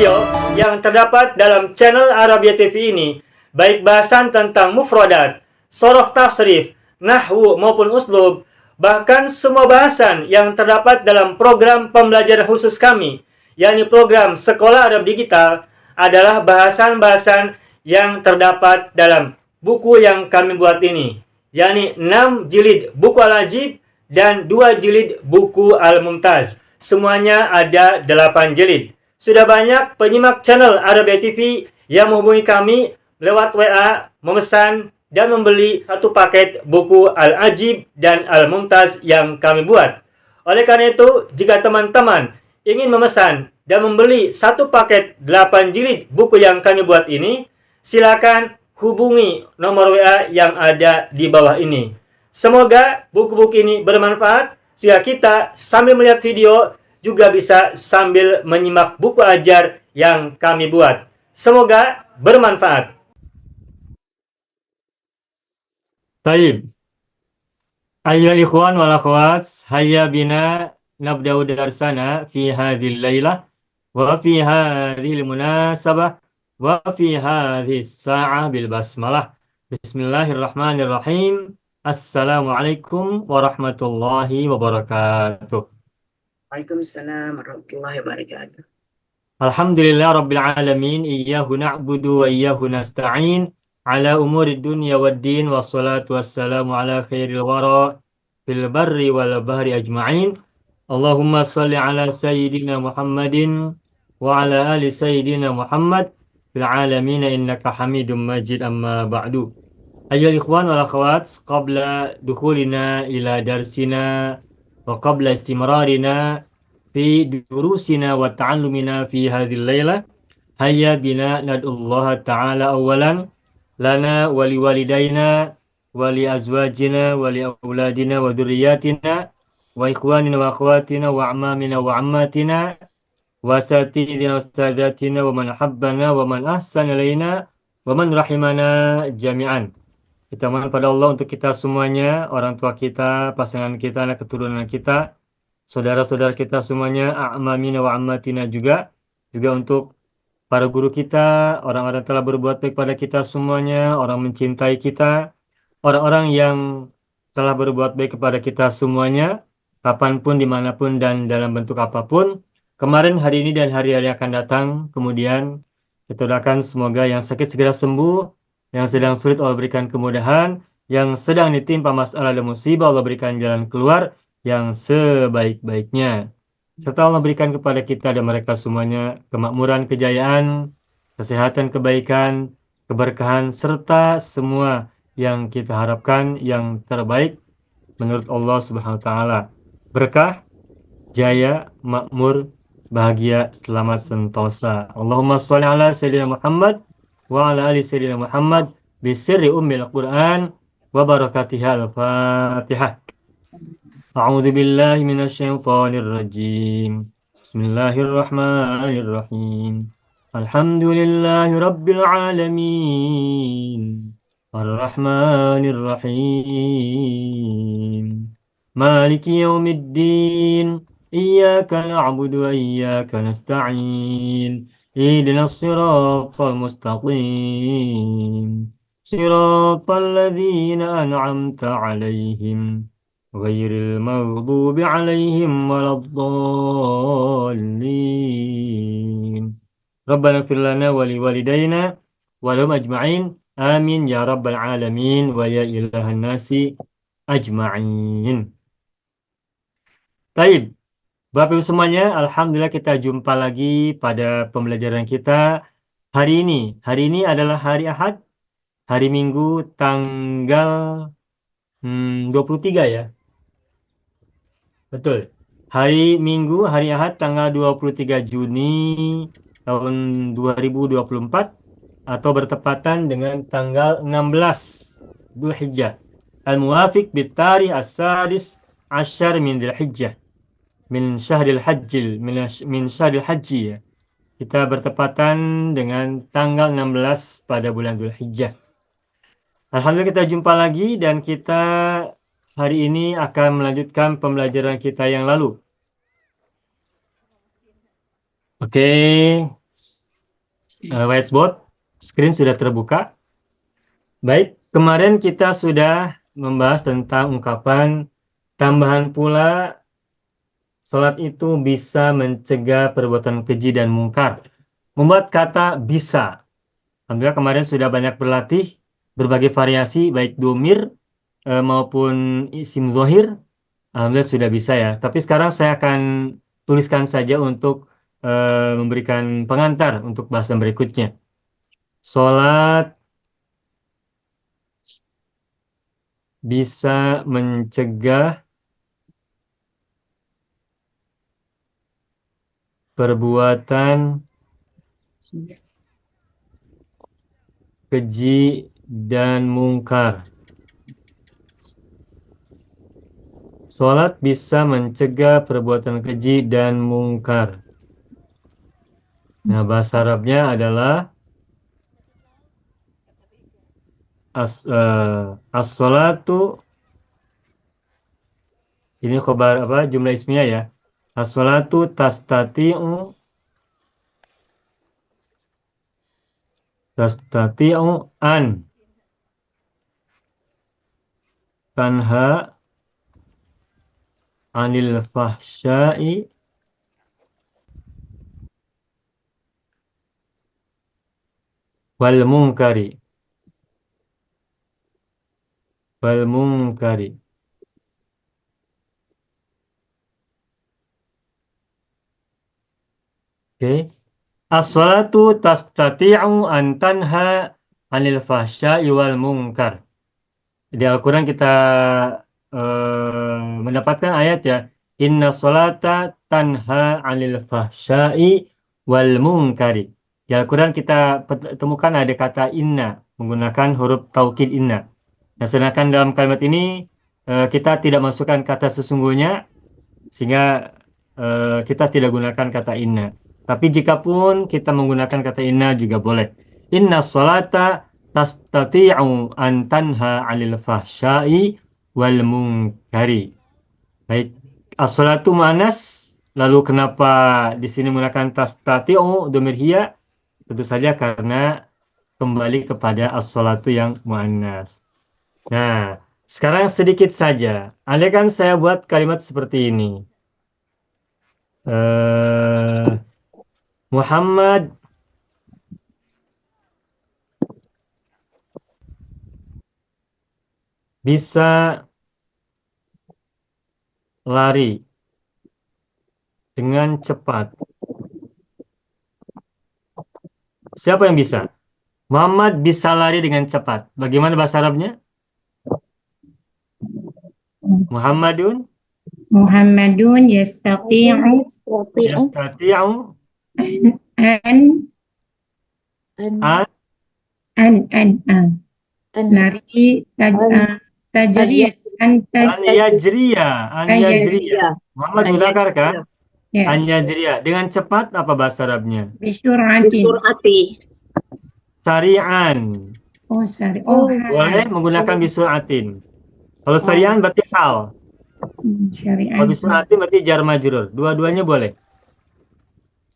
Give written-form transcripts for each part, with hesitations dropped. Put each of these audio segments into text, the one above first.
video yang terdapat dalam channel Arabia TV ini, baik bahasan tentang mufradat, sorof tasrif, nahwu maupun uslub, bahkan semua bahasan yang terdapat dalam program pembelajaran khusus kami, yakni program Sekolah Arab Digital, adalah bahasan-bahasan yang terdapat dalam buku yang kami buat ini, yakni 6 jilid buku Al-Ajib dan 2 jilid buku Al-Mumtaz. Semuanya ada 8 jilid. Sudah banyak penyimak channel Arabia TV yang menghubungi kami lewat WA, memesan dan membeli satu paket buku Al-Ajib dan Al-Mumtaz yang kami buat. Oleh karena itu, jika teman-teman ingin memesan dan membeli satu paket 8 jilid buku yang kami buat ini, silakan hubungi nomor WA yang ada di bawah ini. Semoga buku-buku ini bermanfaat sehingga kita sambil melihat video juga bisa sambil menyimak buku ajar yang kami buat. Semoga bermanfaat. Baik. Ayyuhal ikhwan wal akhwat, hayya bina nabda'u darsana fi hadhil lailah wa fi hadhil munasabah wa fi hadhis sa'ah bil basmalah. Bismillahirrahmanirrahim. Assalamualaikum warahmatullahi wabarakatuh. Waalaikumsalam warahmatullahi wabarakatuh. Alhamdulillah Rabbil Alamin, iyyahu na'budu wa iyyahu nasta'in, ala umuri dunya wad din, wassalatu wassalamu ala khairil wara, fil barri wal bahri ajma'in. Allahumma salli ala Sayyidina Muhammadin, wa ala ali Sayyidina Muhammad, fil alamin innaka hamidum majid, amma ba'du. Ayyuhal ikhwan wal akhwat, qabla dukhulina ila darsina, wa qabla istimrarina fi durusina wa ta'allumina fi hadhil layla, hayya bina nad'ullaha ta'ala awalan lana wa liwalidayna wa li azwajina wa li awladina wa dhurriyyatina wa ikhwanina wa akhwatina wa a'mamina wa ammatina wa satidina wa sadatina wa man habbana wa man ahsana ilayna wa man rahimana jami'an. Kita mohon pada Allah untuk kita semuanya, orang tua kita, pasangan kita, anak keturunan kita, saudara-saudara kita semuanya, a'mamina wa ammatina juga untuk para guru kita, orang-orang telah berbuat baik pada kita semuanya, orang mencintai kita, orang-orang yang telah berbuat baik kepada kita semuanya, kapanpun, dimanapun, dan dalam bentuk apapun, kemarin, hari ini, dan hari-hari akan datang. Kemudian kita doakan semoga yang sakit segera sembuh, yang sedang sulit Allah berikan kemudahan, yang sedang ditimpa masalah dan musibah Allah berikan jalan keluar yang sebaik-baiknya, serta Allah berikan kepada kita dan mereka semuanya kemakmuran, kejayaan, kesehatan, kebaikan, keberkahan, serta semua yang kita harapkan yang terbaik menurut Allah Subhanahu wa taala. Berkah, jaya, makmur, bahagia, selamat sentosa. Allahumma sholli ala Sayyidina Muhammad wa ala ali Sayyidina Muhammad bisirri ummil Qur'an wa barakatiha al-Fatihah. A'udzu billahi minasyaitonir rajim. Bismillahirrahmanirrahim. Alhamdulillahi rabbil alamin. Arrahmanir rahim. Maliki yaumiddin. Iyyaka na'budu wa iyyaka nasta'in. Ihdinas siratal mustaqim. Siratal ladzina an'amta 'alaihim ghairil maghdubi 'alaihim waladdallin. Rabbana ighfir lana wa liwalidayna wa lahum ajma'in. Amin ya rabbal alamin wa ya ilahan nasi ajma'in. Baik, Bapak Ibu semuanya, alhamdulillah kita jumpa lagi pada pembelajaran kita hari ini. Hari ini adalah hari Ahad, hari Minggu tanggal 23 ya. Betul. Hari Minggu, hari Ahad tanggal 23 Juni tahun 2024 atau bertepatan dengan tanggal 16 Dzulhijjah. Al-muwafiq bitari as-sadis asyar min Dzulhijjah. Min syahril hajji ya. Kita bertepatan dengan tanggal 16 pada bulan Dzulhijjah. Alhamdulillah kita jumpa lagi dan kita hari ini akan melanjutkan pembelajaran kita yang lalu. Oke, whiteboard, screen sudah terbuka. Baik, kemarin kita sudah membahas tentang ungkapan tambahan pula salat itu bisa mencegah perbuatan keji dan mungkar. Membuat kata bisa. Alhamdulillah kemarin sudah banyak berlatih berbagai variasi baik domir maupun isim zahir. Alhamdulillah sudah bisa ya. Tapi sekarang saya akan tuliskan saja untuk memberikan pengantar untuk bahasan berikutnya. Salat bisa mencegah perbuatan keji dan mungkar. Salat bisa mencegah perbuatan keji dan mungkar. Nah, bahasa Arabnya adalah as-salatu, ini khobar apa jumlah ismiyah ya. As-salatu tastati'u an tanha 'anil fahsya'i wal munkari. Wal munkari. Oke. As-salatu tastati'u an tanha 'anil fahsya'i wal munkar. Di Al-Quran kita mendapatkan ayat ya. Inna salata tanha 'anil fahsya'i wal munkari. Di Al-Quran kita temukan ada kata inna menggunakan huruf taukid inna. Nah, sedangkan dalam kalimat ini kita tidak masukkan kata sesungguhnya sehingga kita tidak gunakan kata inna. Tapi jikapun kita menggunakan kata inna juga boleh. Inna salata tastati'u an tanha 'anil fahsya'i wal munkari. Baik, as-salatu muannas, lalu kenapa di sini menggunakan tastati'u dhamir hiya? Tentu saja karena kembali kepada as-salatu yang muannas. Nah, sekarang sedikit saja. Andaikan saya buat kalimat seperti ini. Muhammad bisa lari dengan cepat. Siapa yang bisa? Muhammad bisa lari dengan cepat. Bagaimana bahasa Arabnya? Muhammadun Muhammadun yastati'u yastati'u an an lari tajri an yajriya. Muhammad An mudzakkar kan? ya An yajriya. Dengan cepat apa bahasa Arabnya? bisur'atin. Sari'an. Oh, sorry. Oh, Boleh menggunakan bisur'atin. Kalau sari'an berarti hal. syari'an. Kalau bisur'atin berarti jar majrur. Dua-duanya boleh.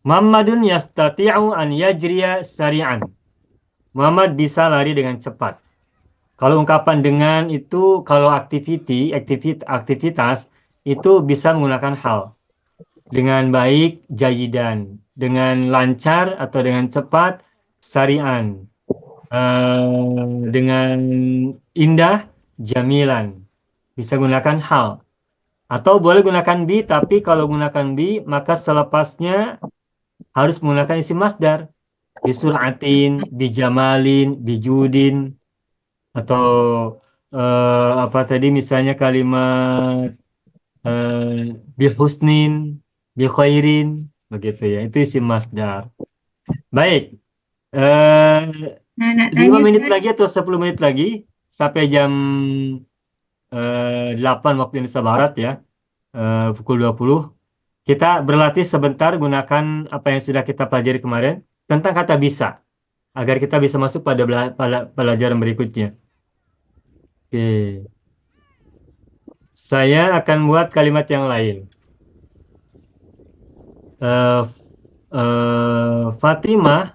Muhammadun yastati'u an yajriya sari'an. Muhammad bisa lari dengan cepat. Kalau ungkapan dengan itu, kalau aktivitas itu bisa menggunakan hal. Dengan baik, jayidan. Dengan lancar atau dengan cepat, sari'an. Dengan indah, jamilan. Bisa gunakan hal. Atau boleh gunakan bi, tapi kalau gunakan bi, maka selepasnya harus menggunakan isim masdar. Bisur'atin, bijamalin, bijudin. Atau apa tadi misalnya kalimat bihusnin, bikhairin, begitu ya. Itu isim masdar. Baik. Nah, nak 5 tanya menit Ustaz. lagi atau 10 menit lagi sampai jam 8 waktu Indonesia Barat ya. Pukul 20. Kita berlatih sebentar gunakan apa yang sudah kita pelajari kemarin tentang kata bisa agar kita bisa masuk pada pelajaran berikutnya. Oke. Saya akan buat kalimat yang lain. Fatimah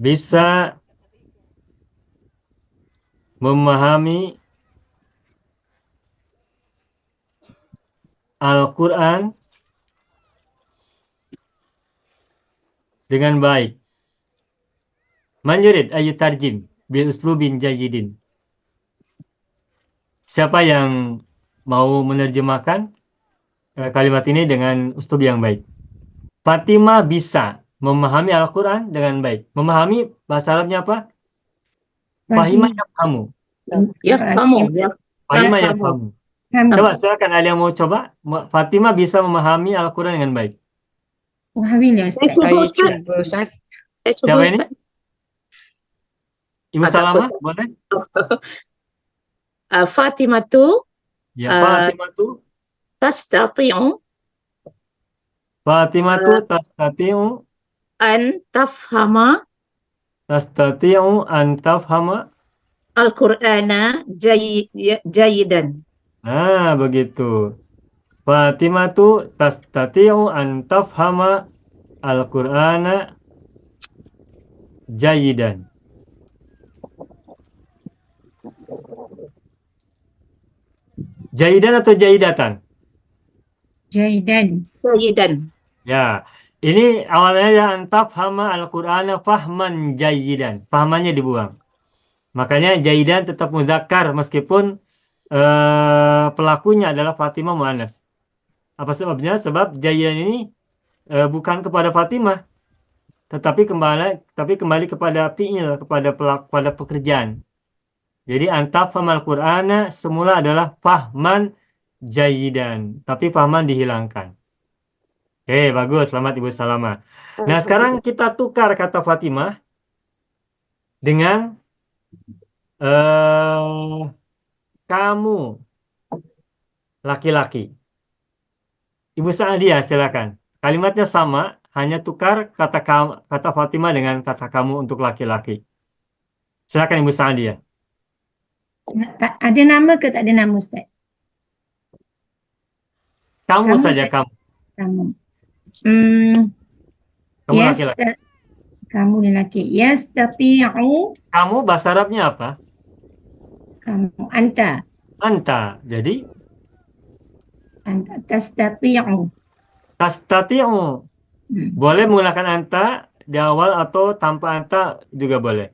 bisa memahami Al-Quran dengan baik. Man yurid ayu tarjim bil uslubin jayyidin. Siapa yang mau menerjemahkan kalimat ini dengan uslub yang baik? Fatimah bisa memahami Al-Quran dengan baik. Memahami bahasa Arabnya apa? Fahimah yafhamu. Yafhamu. Fahimah Yafhamu. yafhamu. Coba silakan ada yang mau coba. Fatimah bisa memahami Al-Quran dengan baik. Memahami Saya Ustaz. coba, Ustaz. Ustaz. Saya coba, Siapa ini? Ustaz. Ibu Agak Salamah, bosan. boleh? Fatimah tu Ya, Fatimah tu tastati'u tastati'u an tafhama an tafhama. Al-Qur'ana jayidan. Nah, begitu. Fatimah tu tastati'u an tafhama Al-Qur'ana jayidan. Jayidan atau jayidatan? Jahidan. Jayidan. Ya, ini awalnya ya antaf hama Al-Qur'ana fahman jayidan. Pahamannya dibuang. Makanya jayidan tetap muzakkar meskipun pelakunya adalah Fatimah muannas. Apa sebabnya? Sebab jayidan ini bukan kepada Fatimah, tapi kembali kepada fi'il, kepada pekerjaan. Jadi antaf hama Al-Qur'ana semula adalah fahman jayidan, tapi fahman dihilangkan. Oke, bagus. Selamat Ibu Salama. Nah, sekarang kita tukar kata Fatimah dengan kamu, laki-laki. Ibu Sa'adiyah, silakan. Kalimatnya sama, hanya tukar kata Fatimah dengan kata kamu untuk laki-laki. Silakan Ibu Sa'adiyah. Ada nama ke tak ada nama Ustaz? Kamu Kamu saja, saja. kamu. Kamu. Kamu Yes, laki-laki. kamu lelaki. Yastati'u. Kamu bahasa Arabnya apa? Kamu. Anta. Anta. Jadi, Anta. Tastati'u. tastati'u. Boleh menggunakan anta di awal atau tanpa anta juga boleh.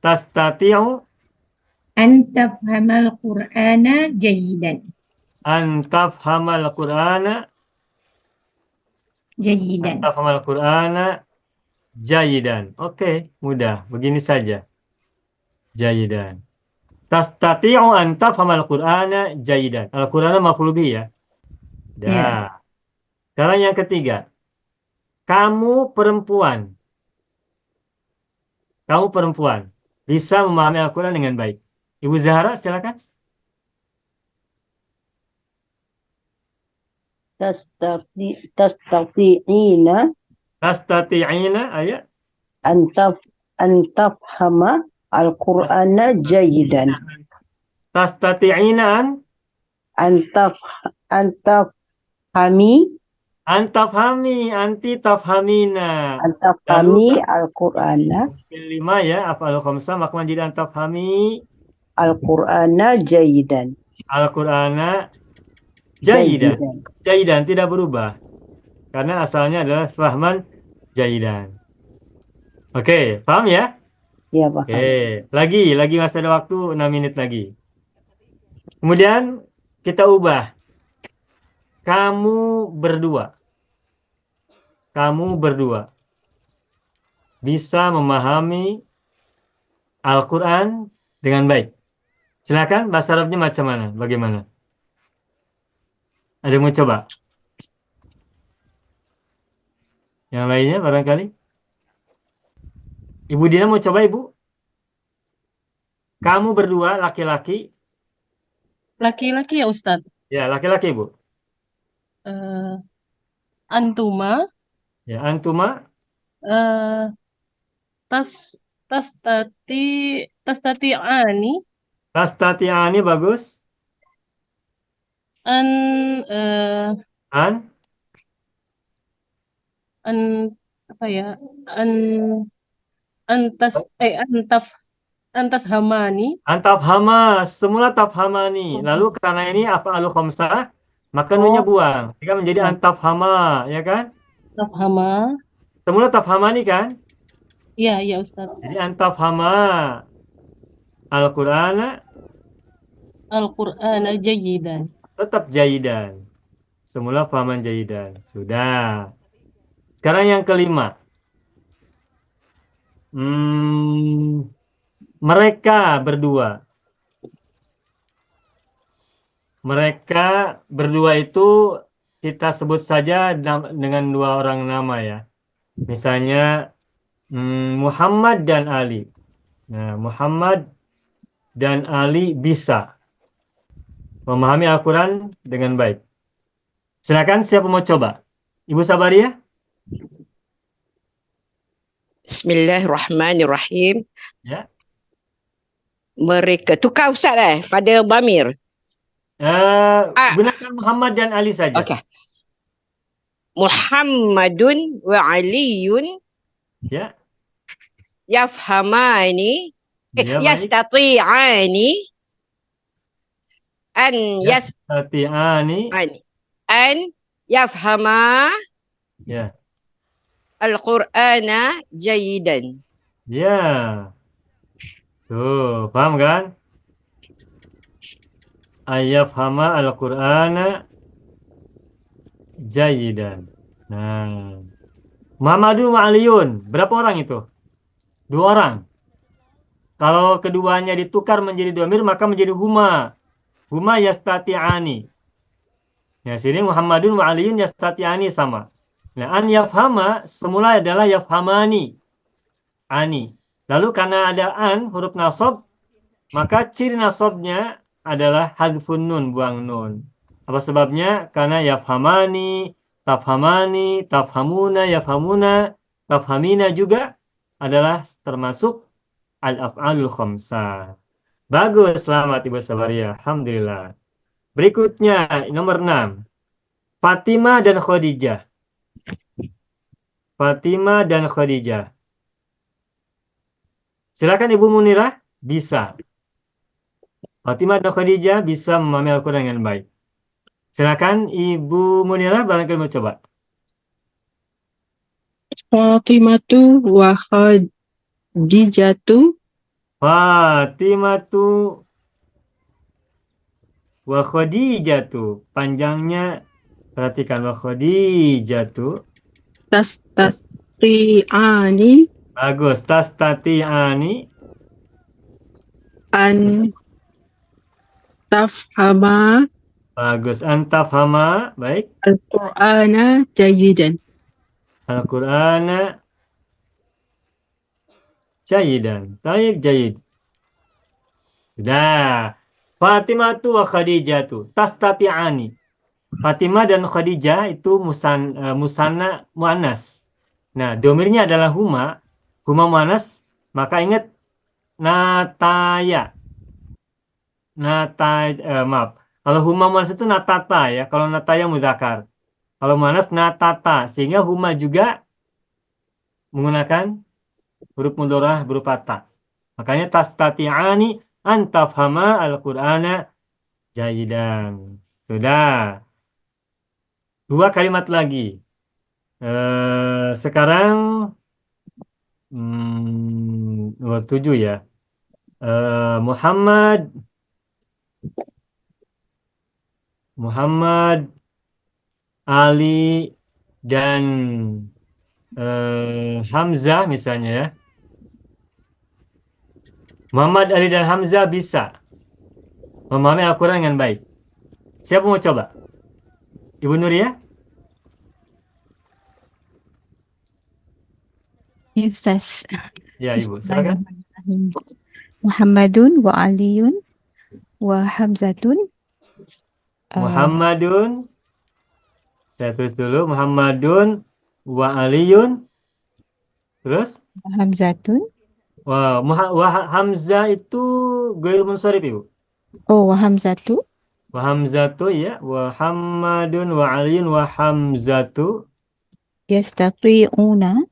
Tastati'u An tafhamal Qur'ana jayidan. an tafhamal Qur'ana Jayidan. tafhamal Qur'ana jayidan. Oke, mudah. Begini saja. Jayidan. Tastati'u an tafhamal Qur'ana jayidan. Al-Qur'ana maf'ul bih ya. Ya. Dah. Sekarang yang ketiga. Kamu perempuan. Kamu perempuan. Bisa memahami Al-Quran dengan baik. Ibu Zahra, silakan. tastati'ina Tastati'ina ayat. an tafhama al-Qur'ana jayidan. Tastati'ina An tafhami anti tafhamina. an tafhami al-Qur'ana Lima ya, af'al khamsah, maka menjadi antafhami al-Qur'ana jayidan. Al-Qur'ana jayidan. Jayidan. Jayidan tidak berubah. Karena asalnya adalah fahman jayidan. Oke, paham ya? Ya, paham. Oke, lagi masih ada waktu 6 menit lagi. Kemudian kita ubah. Kamu berdua bisa memahami Al-Quran dengan baik. Silakan, bahasa Arabnya macam mana? Bagaimana? Ada yang mau coba? Yang lainnya barangkali? Ibu Dina mau coba, Ibu? Kamu berdua, laki-laki. Laki-laki ya Ustadz. Ya, laki-laki, Ibu. Antuma Ya, antuma. eh tas tastati'ani Tastati'ani bagus. an eh, An. an apa ya an Antas hamani. Antafhama, semula tafhamani. Lalu karena ini af'alu khamsah, maka nunnya buang. Sehingga menjadi antafhama, ya kan? Tafhama. Semula tafhamani kan? Iya, iya Ustaz. Jadi antafhama Al-Qur'ana Al-Qur'ana jayidan. tetap jayidan. Semula fahaman jayidan. Sudah. Sekarang yang kelima. Mereka berdua. Mereka berdua itu kita sebut saja dengan dua orang nama ya. Misalnya Muhammad dan Ali. Nah, Muhammad dan Ali bisa memahami Al-Quran dengan baik. Silakan, siapa mau coba? Ibu Sabaria? Bismillahirrahmanirrahim. Ya. Mereka tukar Ustaz pada Bamir. Gunakan Muhammad dan Ali saja. Okey. Muhammadun wa Aliyun Ya. yafhamani Ya, baik. yastati'ani an Yastati'ani. an yafhama Ya. al-Qur'ana jayidan. Ya. Tuh, paham kan? Ayafhama al-Qur'ana jayidan. Nah. Muhammadun wa Aliyun. Berapa orang itu? 2 orang. Kalau keduanya ditukar menjadi dhamir maka menjadi huma. Huma yastati'ani. Ya, sini Muhammadun wa Aliyun yastati'ani sama. Nah, an yafhama semula adalah yafhamani. Ani. Lalu karena ada an, huruf nasab, maka ciri nasabnya adalah hadfun nun, buang nun. Apa sebabnya? Karena yafhamani, tafhamuna, yafhamuna, tafhamina juga adalah termasuk al-af'alul khamsah. Bagus, selamat Ibu Sabaria. Alhamdulillah. Berikutnya, nomor 6. Fatimah dan Khadijah. Fatimah dan Khadijah. Silakan Ibu Munirah, bisa. Fatimah dan Khadijah bisa memahami Al-Quran dengan baik. Silakan Ibu Munirah, barangkali mau coba. Fatimatu wa Khadijatu. Fatimatu wa Khadijatu. Panjangnya, perhatikan, wa Khadijatu. Tastati'ani Bagus. Tastati'ani. an tafhama Bagus. Antafhama. Baik. al-Qur'ana jayidan. Al-Qur'ana jayidan. Taib jayid. Sudah. Fatimatu wa Khadijatu. Tastati'ani. Fatimah dan Khadijah itu musanna muannas. Nah, domirnya adalah huma. Huma muannas. Maka ingat nataya. Maaf. Kalau huma muannas itu natata ya. Kalau nataya mudzakkar. Kalau muannas natata. Sehingga huma juga menggunakan huruf mudhorah berupa ta. Makanya tastati'ani an tafhama al-Qur'ana jayidan. Sudah. 2 kalimat lagi. Sekarang 7 ya. Muhammad, Ali, dan Hamzah misalnya ya. Muhammad, Ali, dan Hamzah bisa memahami Al-Quran dengan baik. Siapa mau coba? Ibu Nuria? Ya, Ustaz. Ya, Ibu. Silakan. Bismillahirrahmanirrahim. Muhammadun wa Aliyun wa Hamzatun. Muhammadun. Saya tulis dulu. Muhammadun wa Aliyun. Terus? Hamzatun. Wah, Hamzah itu ghair munsharif, Ibu. Oh, wa Hamzatu. Wa Hamzatu ya. Wa Hammadun wa Aliyun wa Hamzatu. Yastati'una.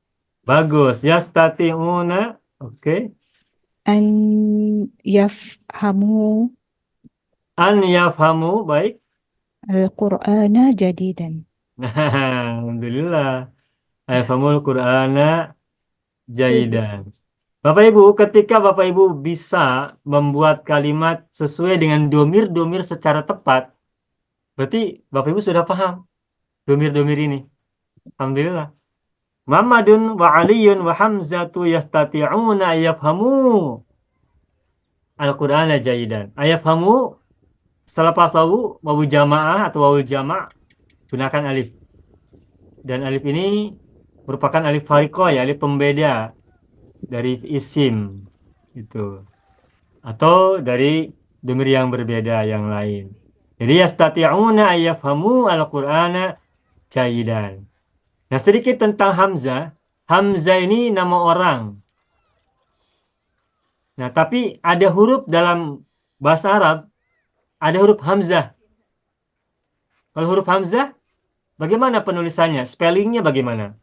Bagus. Yastati'una. Oke. An yafhamu An yafhamu, baik. al-Qur'ana jadidan. Nah, alhamdulillah. Yafhamul Qur'ana jayidan. Bapak Ibu, ketika Bapak Ibu bisa membuat kalimat sesuai dengan domir-domir secara tepat, berarti Bapak Ibu sudah paham domir-domir ini. Alhamdulillah. Muhammadun wa Aliyun wa Hamzatu yastati'una ayyafhamu Al-Qur'ana jayidan. Ayyafhamu selepas wawu jamaah atau wawul jama' gunakan alif. Dan alif ini merupakan alif fariqah ya, alif pembeda dari isim itu. Atau dari domir yang berbeda yang lain. Jadi yastati'una ayyafhamu al-Qur'ana jayidan. Nah, sedikit tentang Hamzah. Hamzah ini nama orang. Nah, tapi ada huruf dalam bahasa Arab, ada huruf Hamzah. Kalau huruf Hamzah, bagaimana penulisannya? Spellingnya bagaimana?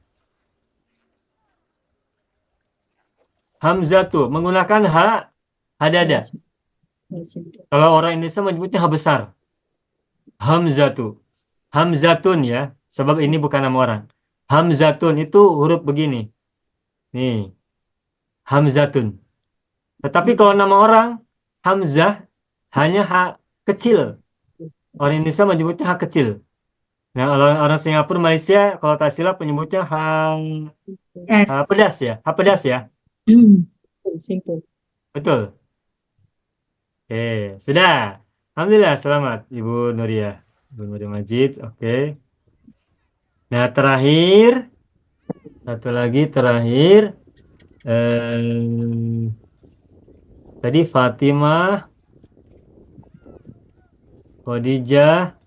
Hamzah tuh menggunakan hadada. Kalau orang Indonesia menyebutnya H besar. Hamzatu. Hamzatun ya, sebab ini bukan nama orang. Hamzatun itu huruf begini. Nih. Hamzatun. Tetapi kalau nama orang, Hamzah hanya H kecil. Orang Indonesia menyebutnya H kecil. Nah, kalau orang Singapura, Malaysia, kalau tak silap menyebutnya H pedas ya. H pedas ya. Simple. Betul. Oke, sudah. Alhamdulillah, selamat Ibu Nuria. Ibu Nuria Majid, oke. Nah, terakhir. Satu lagi terakhir. Tadi Fatimah, Khadijah,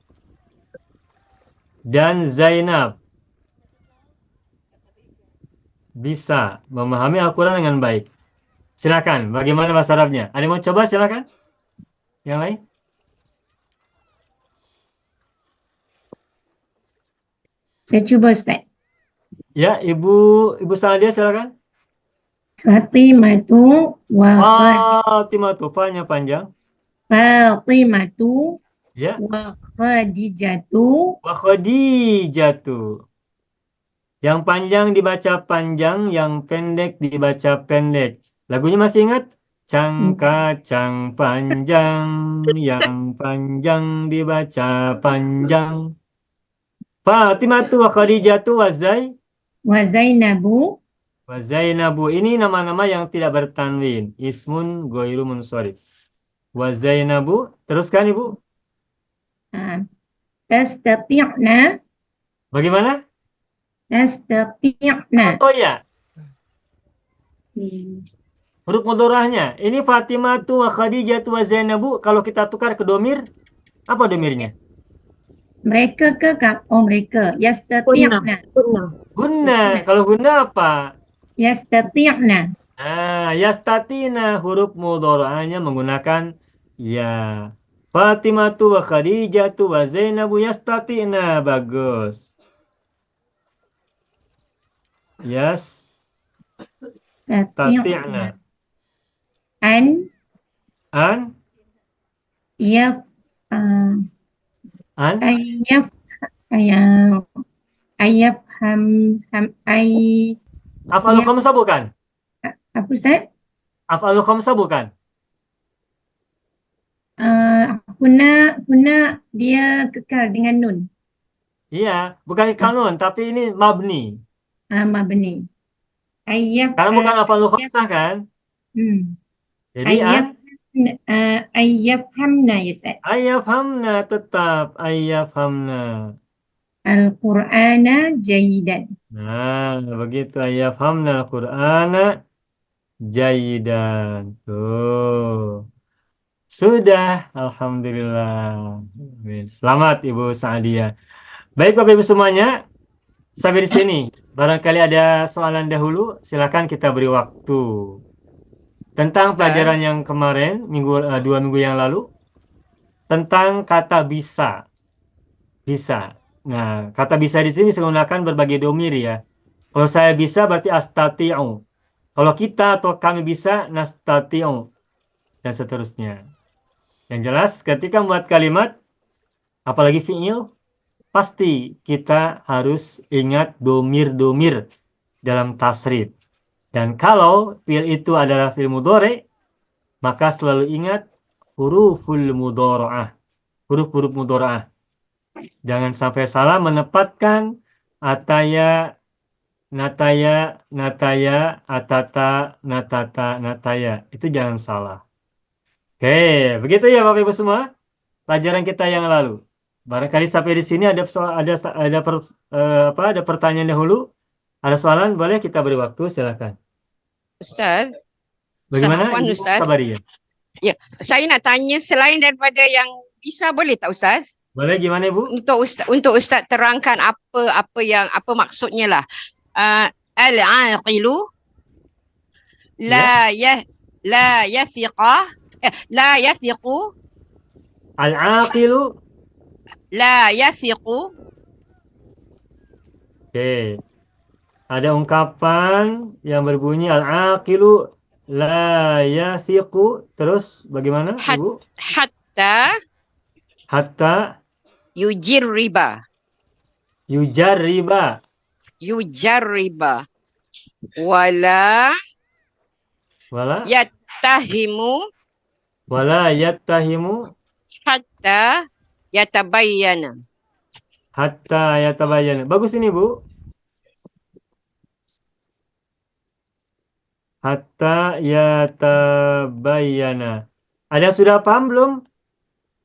dan Zainab bisa memahami Al-Quran dengan baik. Silakan, bagaimana bahasa Arabnya? Ada yang mau coba? Silakan. Yang lain? Saya cuba Ustaz. Ya, Ibu Sanadia silakan. Fatimatu wa Fatimah, fa-nya panjang. Fatimatu Ya. wa Khadijatu Wa Khadijatu. Yang panjang dibaca panjang, yang pendek dibaca pendek. Lagunya masih ingat? Cang-kacang panjang, yang panjang dibaca panjang. Fatimatu wa Khadijatu wa Zainabu. Zainabu. Ini nama-nama yang tidak bertanwin. Ismun ghairu munsharif. Wa Zainabu. Teruskan Ibu. Tastati'na. Bagaimana? Tastati'na. Oh ya. Huruf mudhorahnya. Ini Fatimatu wa Khadijatu wa Zainabu. Kalau kita tukar ke domir, apa domirnya? Mereka ke kak? Oh mereka. Yastati'na. Guna. Kalau guna apa? Yastati'na. Nah, yastatina huruf mudhorahnya menggunakan ya. Fatimatu wa Khadijatu wa Zainabu yastatina. Bagus. Yastatina. An yaf ayaf Af'alu khamsah bukan? apa Ustaz? Af'alu khamsah bukan? Huna dia kekal dengan nun. Iya, bukan kanun, tapi ini mabni. Mabni. Karena bukan af'alu khamsah kan? Jadi Ayyafhamna ya Ustaz. ayyafhamna tetap ayyafhamna. Al-Qur'ana jayidan. Nah, begitu ayyafhamna al-Qur'ana jayidan. Tuh. Sudah, alhamdulillah. Selamat Ibu Sa'adiyah. Baik Bapak Ibu semuanya, sampai di sini. Barangkali ada soalan dahulu, silakan kita beri waktu. Tentang pelajaran yang kemarin, 2 minggu yang lalu, tentang kata bisa. Bisa. Nah, kata bisa di sini bisa menggunakan berbagai domir ya. Kalau saya bisa berarti astati'u. Kalau kita atau kami bisa, nastati'u. Dan seterusnya. Yang jelas, ketika membuat kalimat, apalagi fi'il, pasti kita harus ingat domir-domir dalam tasrif. Dan kalau fi'il itu adalah fi'il mudhari', maka selalu ingat huruful mudhara'ah. Huruf-huruf mudhara'ah. Jangan sampai salah menempatkan ataya, nataya, nataya, atata, natata, nataya. Itu jangan salah. Oke, begitu ya Bapak Ibu semua. Pelajaran kita yang lalu. Barangkali sampai di sini ada ada pertanyaan dahulu. Ada soalan, boleh kita beri waktu, silakan. Ustaz, Bagaimana Afwan, Ibu Ustaz. Sabaria? Ya, saya nak tanya selain daripada yang bisa, boleh tak Ustaz? Boleh gimana Ibu? Untuk Ustaz terangkan apa maksudnya lah. Al-aqilu la yathiqu Al-aqilu. la yathiqu. Oke. Ada ungkapan yang berbunyi al-aqilu la yathiqu. Terus bagaimana Ibu? Hatta Hatta yujarriba yujarriba. wala Wala yattahimu yattahimu hatta yatabayyana. hatta yatabayyana. Bagus ini Bu. Hatta yatabayyana. Ada yang sudah paham belum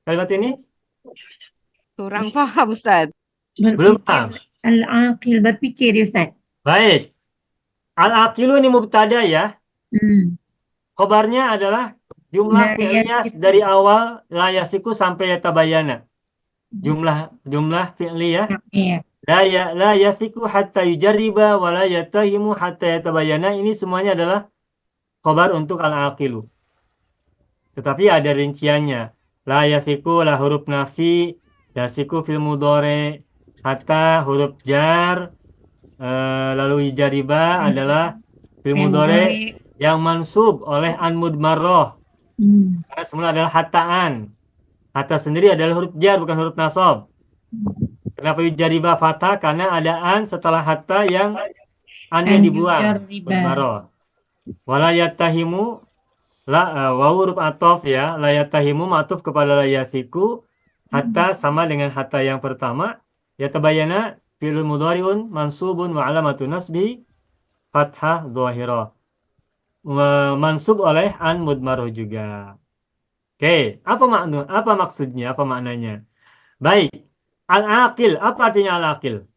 kalimat ini? Kurang faham Ustaz. Belum paham. Al-aqil, berfikir Ustaz. Baik. Al-aqilu ini mubtada ya. Khobarnya adalah jumlah La fi'liyah yasiku. dari awal la yasiku sampai yatabayana. Jumlah fi'liyah Iya. la yasiku hatta yujarriba wa la yatahimu hatta yatabayana. Ini semuanya adalah khobar untuk al-aqilu. Tetapi ada rinciannya. La yasiku lah huruf nafi, yasiku fil mudhari, hatta huruf jar, lalu yujarriba adalah fil mudhari yang mansub oleh an mudmarrah. Karena semula adalah hataan. Hatta sendiri adalah huruf jar, bukan huruf nasab. Kenapa yujarriba fathah? Karena ada an setelah hatta yang annya An dibuang. yujarriba. Mudmarrah. Wala yattahimu wawu huruf atof ya. La yattahimu ma'tuf kepada la yasiku. Hatta sama dengan hatta yang pertama. Yatabayana fi'lul mudhari'un mansubun wa alamatu nasbi fathah dhahirah. Mansub oleh an mudmarrah juga. Oke, apa maksudnya? Apa maknanya? Baik. Al-aqil, apa artinya al-aqil?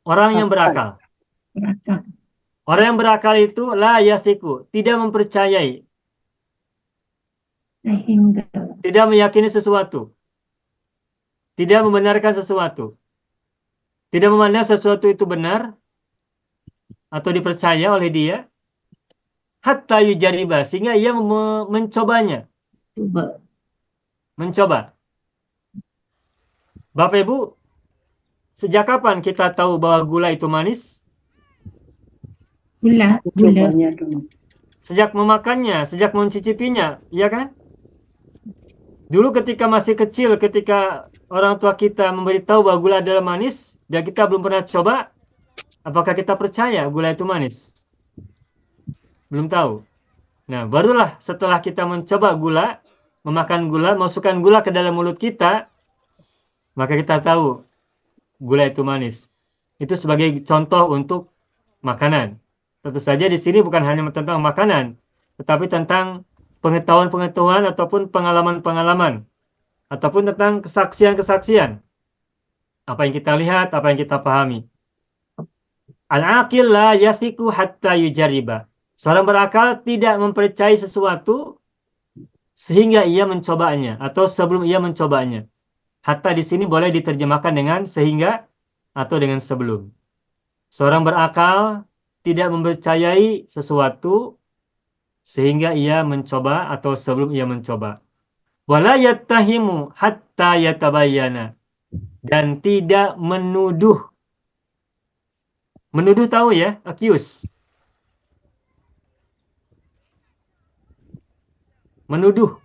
Orang yang berakal. Berakal. Orang yang berakal itu la yasiku, tidak mempercayai, Sehingga tidak meyakini sesuatu, tidak membenarkan sesuatu, tidak memandang sesuatu itu benar atau dipercaya oleh dia, hatta yujariba, sehingga ia mencobanya. Mencoba. Bapak Ibu, sejak kapan kita tahu bahwa gula itu manis? gula. Cobanya dulu. Sejak memakannya, sejak mencicipinya, ya kan? Dulu ketika masih kecil, ketika orang tua kita memberitahu bahwa gula adalah manis, dan kita belum pernah coba, apakah kita percaya gula itu manis? Belum tahu. Nah, barulah setelah kita mencoba gula, memakan gula, masukkan gula ke dalam mulut kita, maka kita tahu gula itu manis. Itu sebagai contoh untuk makanan. Tentu saja di sini bukan hanya tentang makanan, tetapi tentang pengetahuan-pengetahuan ataupun pengalaman-pengalaman, ataupun tentang kesaksian-kesaksian. Apa yang kita lihat, apa yang kita pahami. Al-aqil la yathiqu hatta yujarriba. Seorang berakal tidak mempercayai sesuatu sehingga ia mencobanya atau sebelum ia mencobanya. Hatta di sini boleh diterjemahkan dengan sehingga atau dengan sebelum. Seorang berakal tidak mempercayai sesuatu sehingga ia mencoba atau sebelum ia mencoba. Wala yattahimu hatta yatabayyana. Dan tidak menuduh. Menuduh tahu ya, accuse. Menuduh.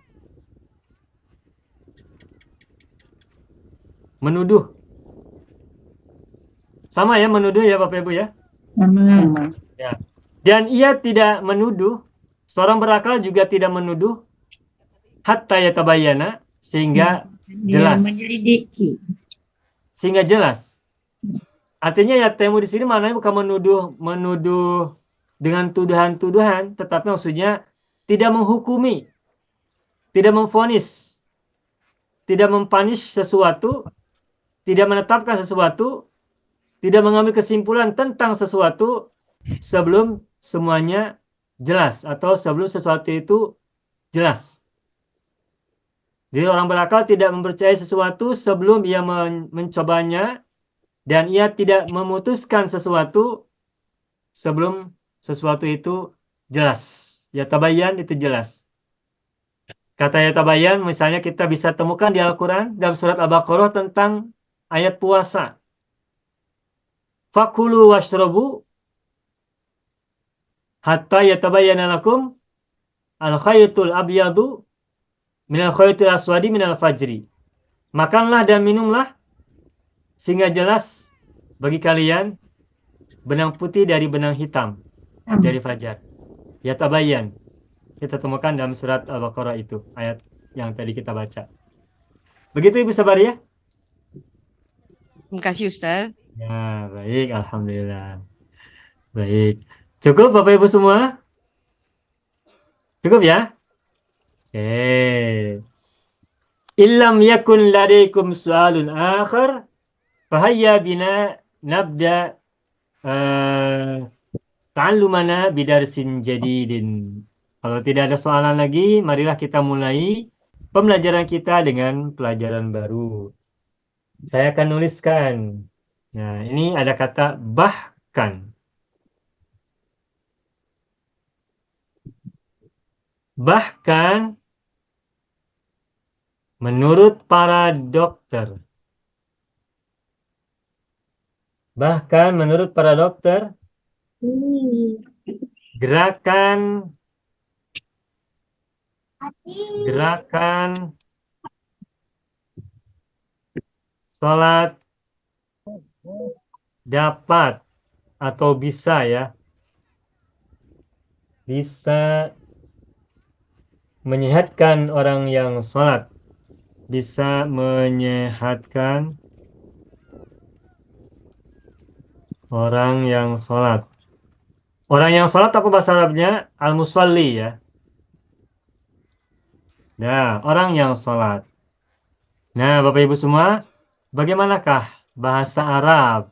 Menuduh. Sama ya menuduh ya Bapak Ibu ya. Sama. Ya. Dan ia tidak menuduh, seorang berakal juga tidak menuduh hatta yatabayyana sehingga Dia jelas. menyelidiki. Sehingga jelas. Artinya ya temu di sini maknanya bukan menuduh dengan tuduhan-tuduhan, tetapi maksudnya tidak menghukumi, tidak memvonis, tidak mempunish sesuatu, tidak menetapkan sesuatu, tidak mengambil kesimpulan tentang sesuatu sebelum semuanya jelas atau sebelum sesuatu itu jelas. Jadi orang berakal tidak mempercayai sesuatu sebelum ia mencobanya, dan ia tidak memutuskan sesuatu sebelum sesuatu itu jelas. Yatabayyan itu jelas. Kata yatabayyan misalnya kita bisa temukan di Al-Quran dalam surat Al-Baqarah tentang ayat puasa. Fakulu washrabu hatta yatabayyana lakum al-khaytul abyadu minal khaytil aswadi minal fajri. Makanlah dan minumlah sehingga jelas bagi kalian benang putih dari benang hitam dari fajar. Yatabayyan. Kita temukan dalam surat Al-Baqarah itu, ayat yang tadi kita baca. Begitu Ibu Sabaria? Terima kasih Ustaz. Ya, baik. Alhamdulillah. Baik. Cukup Bapak Ibu semua? Cukup ya? Oke. Illam yakun ladaikum su'alun akhar fahayya bina nabda ta'allumana bidarsin jadidin. Kalau tidak ada soalan lagi, marilah kita mulai pembelajaran kita dengan pelajaran baru. Saya akan nuliskan. Nah, ini ada kata bahkan. Bahkan menurut para dokter. Bahkan menurut para dokter, gerakan sholat dapat atau bisa ya, bisa menyehatkan orang yang sholat, bisa menyehatkan orang yang sholat. Orang yang sholat apa bahasa Arabnya? Al-musalli ya. Nah, orang yang sholat. Nah, Bapak Ibu semua, bagaimanakah bahasa Arab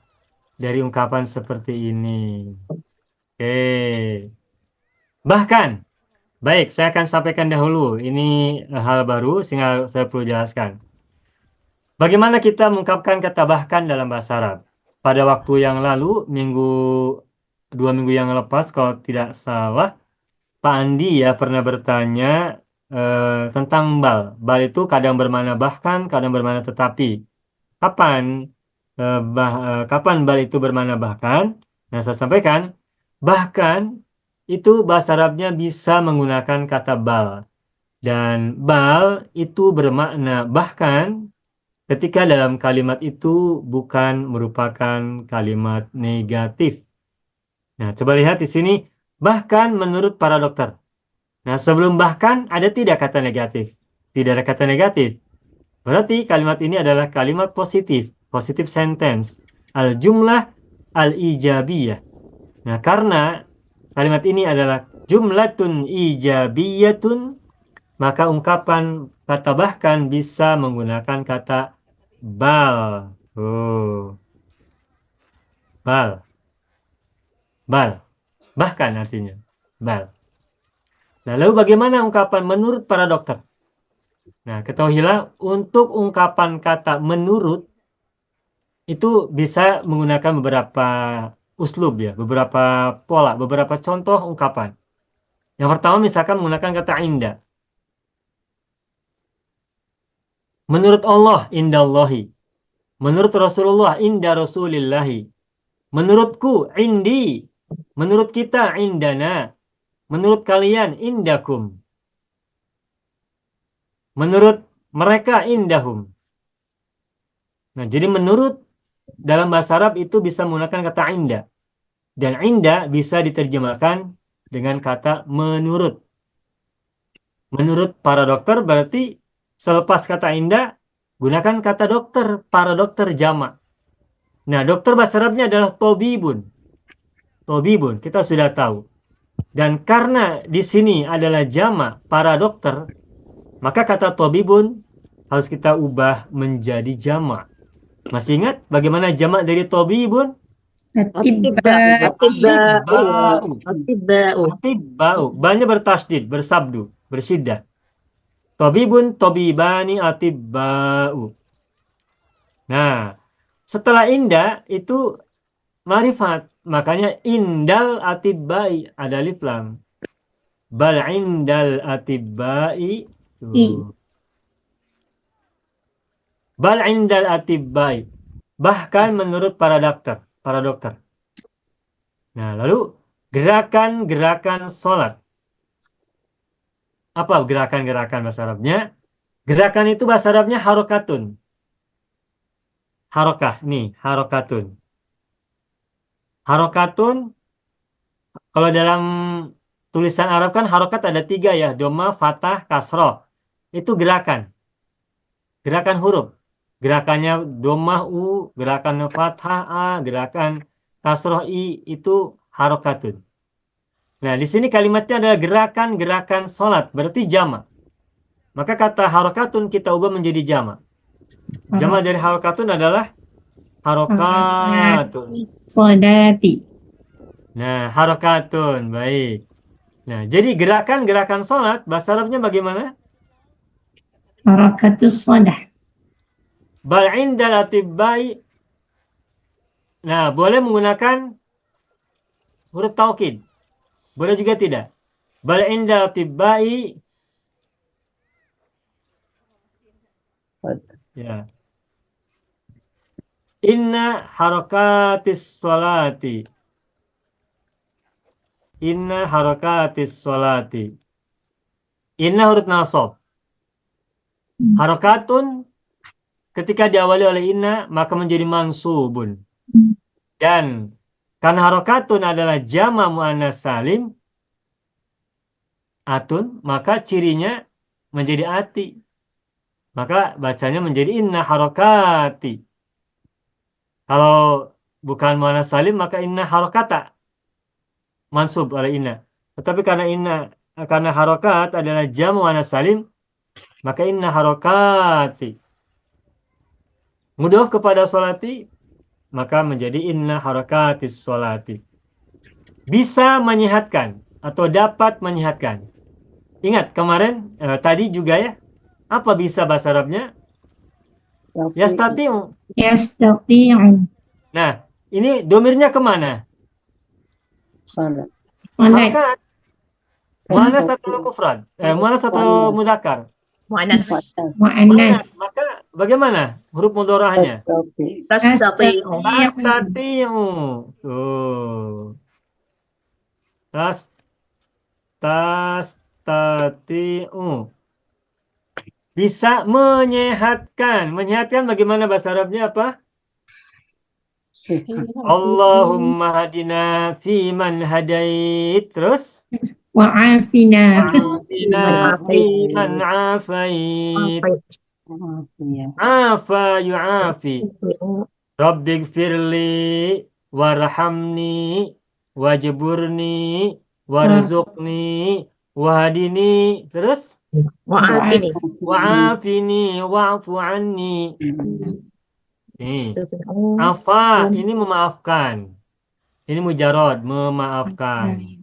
dari ungkapan seperti ini? Oke. Bahkan, baik, saya akan sampaikan dahulu. Ini hal baru sehingga saya perlu jelaskan. Bagaimana kita mengungkapkan kata bahkan dalam bahasa Arab? Pada waktu yang lalu, 2 minggu yang lepas, kalau tidak salah, Pak Andi ya pernah bertanya tentang bal. Bal itu kadang bermakna bahkan, kadang bermakna tetapi. Kapan bal itu bermakna bahkan? Nah, saya sampaikan, bahkan itu bahasa Arabnya bisa menggunakan kata bal. Dan bal itu bermakna bahkan ketika dalam kalimat itu bukan merupakan kalimat negatif. Nah, coba lihat di sini, bahkan menurut para dokter. Nah, sebelum bahkan ada tidak kata negatif? Tidak ada kata negatif. Berarti kalimat ini adalah kalimat positif, positive sentence. Al-jumlah al-ijabiyah. Nah, karena kalimat ini adalah jumlatun ijabiyatun, maka ungkapan kata bahkan bisa menggunakan kata bal. Bal. Bal. Bahkan artinya. Bal. Nah, lalu bagaimana ungkapan menurut para dokter? Nah, ketahuilah untuk ungkapan kata menurut itu bisa menggunakan beberapa uslub ya, beberapa pola, beberapa contoh ungkapan. Yang pertama misalkan menggunakan kata inda. Menurut Allah, indallahi. Menurut Rasulullah, inda rasulillahi. Menurutku, indi. Menurut kita, indana. Menurut kalian, indakum. Menurut mereka indahum. Nah, jadi menurut dalam bahasa Arab itu bisa menggunakan kata inda. Dan inda bisa diterjemahkan dengan kata menurut. Menurut para dokter berarti selepas kata inda, gunakan kata dokter, para dokter jamak. Nah, dokter bahasa Arabnya adalah tobibun. Tobibun, kita sudah tahu. Dan karena di sini adalah jamak para dokter, maka kata tobibun harus kita ubah menjadi jamak. Masih ingat bagaimana jamak dari tobibun? Atibba. Atibba'u. Atibba'u. Atibba'u. Ba-nya bertasdid, bersabdu, bersyiddah. Tobibun, tobibani, atibba'u. Nah, setelah inda itu marifat. Makanya indal atibba'i ada alif lam. Bal indal atibba'i. Tuh. Bal indal atibba'i. Bahkan menurut para dokter. Nah, lalu gerakan-gerakan sholat. Apa gerakan-gerakan bahasa Arabnya? Gerakan itu bahasa Arabnya harokatun. Harokah, nih, harokatun. Harokatun, kalau dalam tulisan Arab kan harokat ada 3 ya. Doma, fathah, kasroh. Itu gerakan. Gerakan huruf. Gerakannya domah u, gerakan fathah a, gerakan kasroh i, itu harokatun. Nah, di sini kalimatnya adalah gerakan-gerakan sholat, berarti jamak. Maka kata harokatun kita ubah menjadi jamak. Jamak dari harokatun adalah harokatun. Sodati. Nah, harokatun, baik. Nah, jadi gerakan-gerakan sholat, bahasa Arabnya bagaimana? Harakatus sodah. Bal indal atibbai. Nah, boleh menggunakan huruf taukid. Boleh juga tidak. Bal indal atibbai. Ya. Inna harakatis sholati. Inna harakatis sholati. Inna huruf nasab. Harakatun ketika diawali oleh inna maka menjadi mansubun. Dan karena harakatun adalah jama' muannas salim atun, maka cirinya menjadi ati. Maka bacanya menjadi inna harakati. Kalau bukan muannas salim maka inna harakata. Mansub oleh inna. Tetapi karena harakat adalah jama' muannas salim, maka inna harakati. Mudhof kepada sholati, maka menjadi inna harakatis sholati. Bisa menyehatkan atau dapat menyehatkan. Ingat kemarin tadi juga ya. Apa bisa bahasa Arabnya? Yastati'u. Yastati'u. Nah, ini domirnya kemana? Salat. Harakat. Muannas atau kufran? Muannas atau mudzakkar? Mu'anas. Mu'annas. Maka bagaimana huruf mudhara'ahnya? Tastati'u. Tastati'u. Tuh. Tastati'u. Bisa menyehatkan. Menyehatkan bagaimana bahasa Arabnya apa? Allahumma hadina fi man hadait. Terus? Wa'afina. Wa'afina fi man afait. Afa yu'afi. Rabbighfirli warhamni wajburni warzuqni wahdini. Terus? Wa'afini. Wa'afini wa'fu anni. Nih. Afa ini memaafkan. Ini mujarad, memaafkan.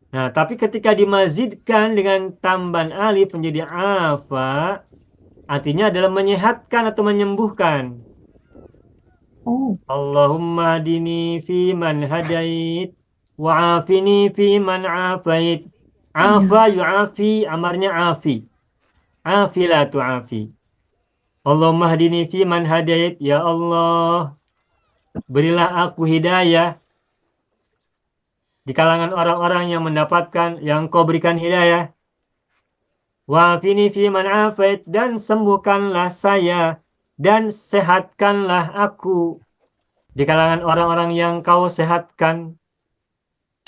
Nah, tapi ketika dimazidkan dengan tambahan alif menjadi afa, artinya adalah menyehatkan atau menyembuhkan. Allahumma hadini fi man hadait, wa'afini fi man afait. Afa yu'afi, amarnya afi. Afi la tu'afi. Allahumma hadini fi man hadait, ya Allah, berilah aku hidayah di kalangan orang-orang yang mendapatkan, yang Kau berikan hidayah. Wa'afini fi man afait, dan sembuhkanlah saya dan sehatkanlah aku di kalangan orang-orang yang kau sehatkan.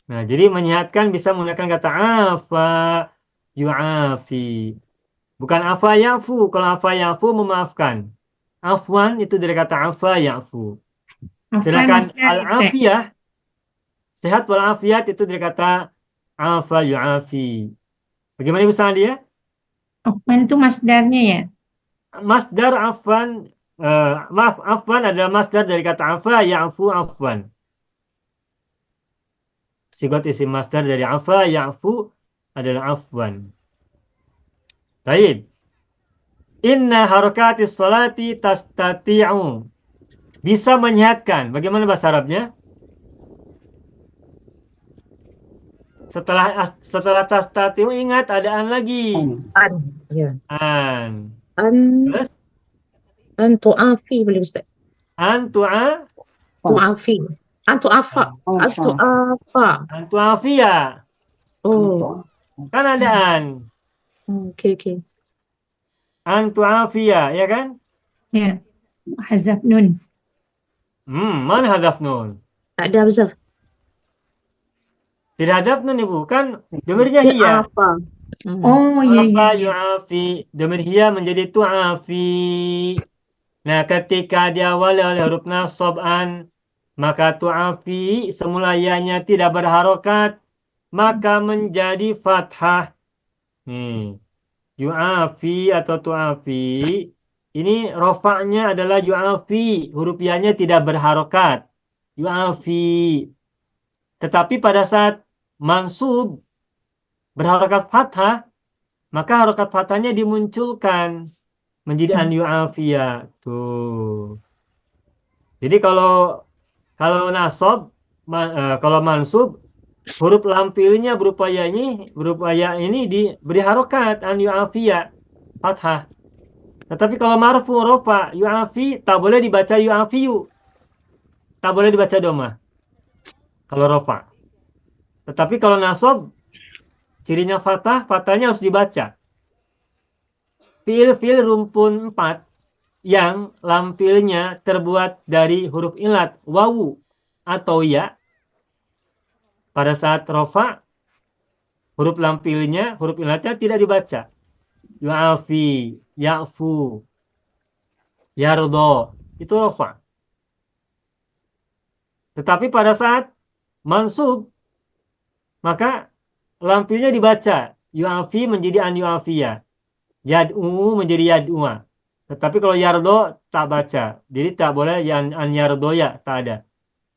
Nah, jadi menyehatkan bisa menggunakan kata afa yu'afi. Bukan afa ya'fu. Kalau afa ya'fu memaafkan. Afwan itu dari kata afa ya'fu. Afwan Silakan masdar ya, Ustaz. al-afiyah, sehat walafiat itu dari kata afa yu'afi. Bagaimana Ibu Sanadia? Afwan itu masdarnya ya. Masdar afwan, maaf, afwan adalah masdar dari kata afa ya'fu afwan. Sigot isim masdar dari afa ya'fu adalah afwan. Baik. Inna harakatis salati tastati'u. Bisa menyehatkan. Bagaimana bahasa Arabnya? Setelah tastati'u ingat ada an lagi. An. Ya. An. An Terus an tu'afi boleh Ustaz. an tu'a Tu'afi. An tu'afa. An tu'afa. an tu'afiya. Oh. Kan ada an. Okey. An tu'afiya, ya kan? Ya. Hazaf nun. Mana hadaf nun? Tak ada hazaf. Tidak hadaf nun Ibu, kan damirnya hiya. Apa? Oh iya iya. Apa iya. yu'afi? Damir hiya menjadi tu'afi. Nah, ketika diawali oleh huruf nasab an, maka tu'afi semula ya-nya tidak berharokat, maka menjadi fathah. Nih, yu'afi atau tu'afi, ini rofaknya adalah yu'afi, huruf ya-nya tidak berharokat. Yu'afi. Tetapi pada saat mansub berharokat fathah, maka harokat fathahnya dimunculkan menjadi an yu'afiya. Tuh. Jadi kalau nasab, kalau mansub, huruf lampirnya berupa ya ini diberi harokat an yu'afiya, fathah. Tetapi kalau marfu rofa yu'afi tak boleh dibaca yu'afiyu, tak boleh dibaca doma. Kalau rofa. Tetapi kalau nasab, cirinya fathah, fathahnya harus dibaca. Fiil-fiil rumpun 4 yang lampirnya terbuat dari huruf ilat, wawu atau ya, pada saat rofa, huruf ilatnya tidak dibaca. Yu'afi, ya'fu, yardo, itu rofa. Tetapi pada saat mansub, maka lampirnya dibaca. Yu'afi menjadi an yu'afiya. Yad'u menjadi yad'u'a. Tetapi kalau yardo tak baca. Jadi tak boleh an yardoya, tak ada.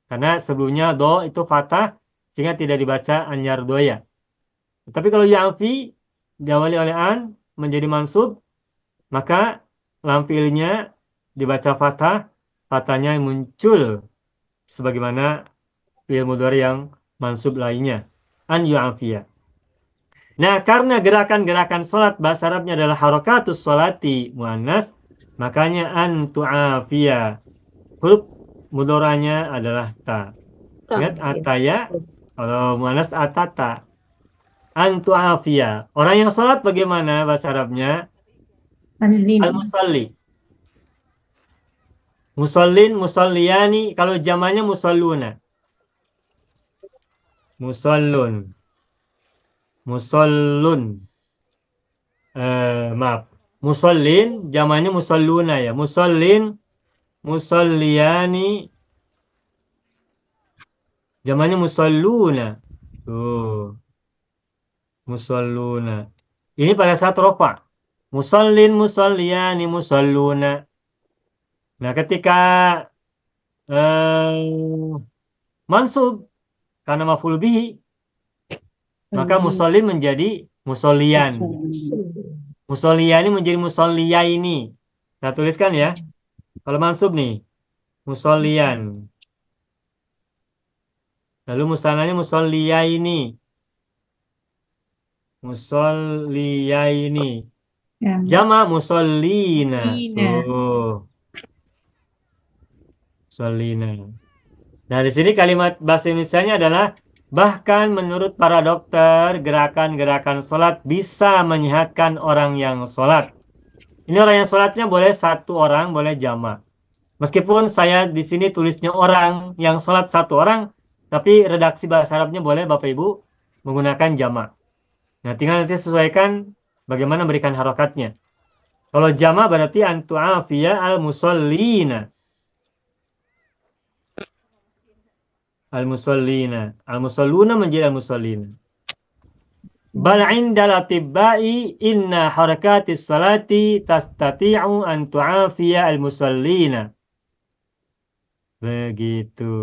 Karena sebelumnya do itu fathah, sehingga tidak dibaca an yardoya. Tetapi kalau yu'afi diawali oleh an menjadi mansub, maka lampirnya dibaca fathah, fathahnya muncul sebagaimana fi'il mudhari yang mansub lainnya. An yu'afiya. Nah, karena gerakan-gerakan salat bahasa Arabnya adalah harakatus salati muannas, makanya an tu'afiya. Huruf mudharanya adalah ta. Ingat ataya, kalau muannas atata. An tu'afiya. Orang yang salat bagaimana bahasa Arabnya? Sallim. Al-musalli. Musallin, musalliyani, kalau jamannya musalluna. Musallun. Musallun. Maaf. Musallin, jamannya musalluna ya. Musallin, musalliyani, jamannya musalluna. Tuh. Musalluna. Ini pada saat rofa. Musallin, musalliyani, musalluna. Nah, ketika mansub karena maf'ul bihi, maka musallin menjadi musolliyan. Musolliyan ini menjadi musolliya ini. Saya tuliskan ya. Kalau mansub nih, musolliyan. Lalu musananya musolliya ini. Musolliya ini. Ya. Jama musallina. Musallina. Tuh. Musallina. Nah, di sini kalimat bahasa Indonesianya adalah Bahkan menurut para dokter, gerakan-gerakan sholat bisa menyehatkan orang yang sholat. Ini orang yang sholatnya boleh satu orang, boleh jamak. Meskipun saya di sini tulisnya orang yang sholat satu orang, tapi redaksi bahasa Arabnya boleh Bapak Ibu menggunakan jamak. Nah, tinggal nanti sesuaikan bagaimana memberikan harokatnya. Kalau jamak berarti antu'afiya al-musallina. Al-musallina. Al-musalluna menjadi al-musallina. Bal indal atibba'i inna harakatis salati tastati'u an tu'afiya al-musallina. Begitu.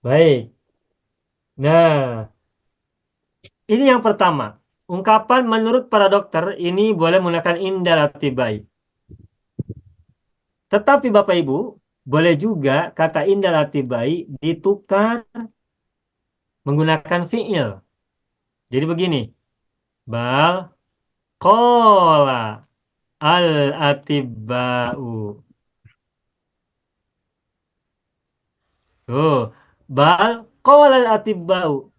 Baik. Nah, ini yang pertama. Ungkapan menurut para dokter ini boleh menggunakan indal atibba'i. Tetapi Bapak Ibu, boleh juga kata indal atibba'i ditukar menggunakan fi'il. Jadi begini. Bal qala al-atibba'u. Tuh. Bal qala al-atibba'u.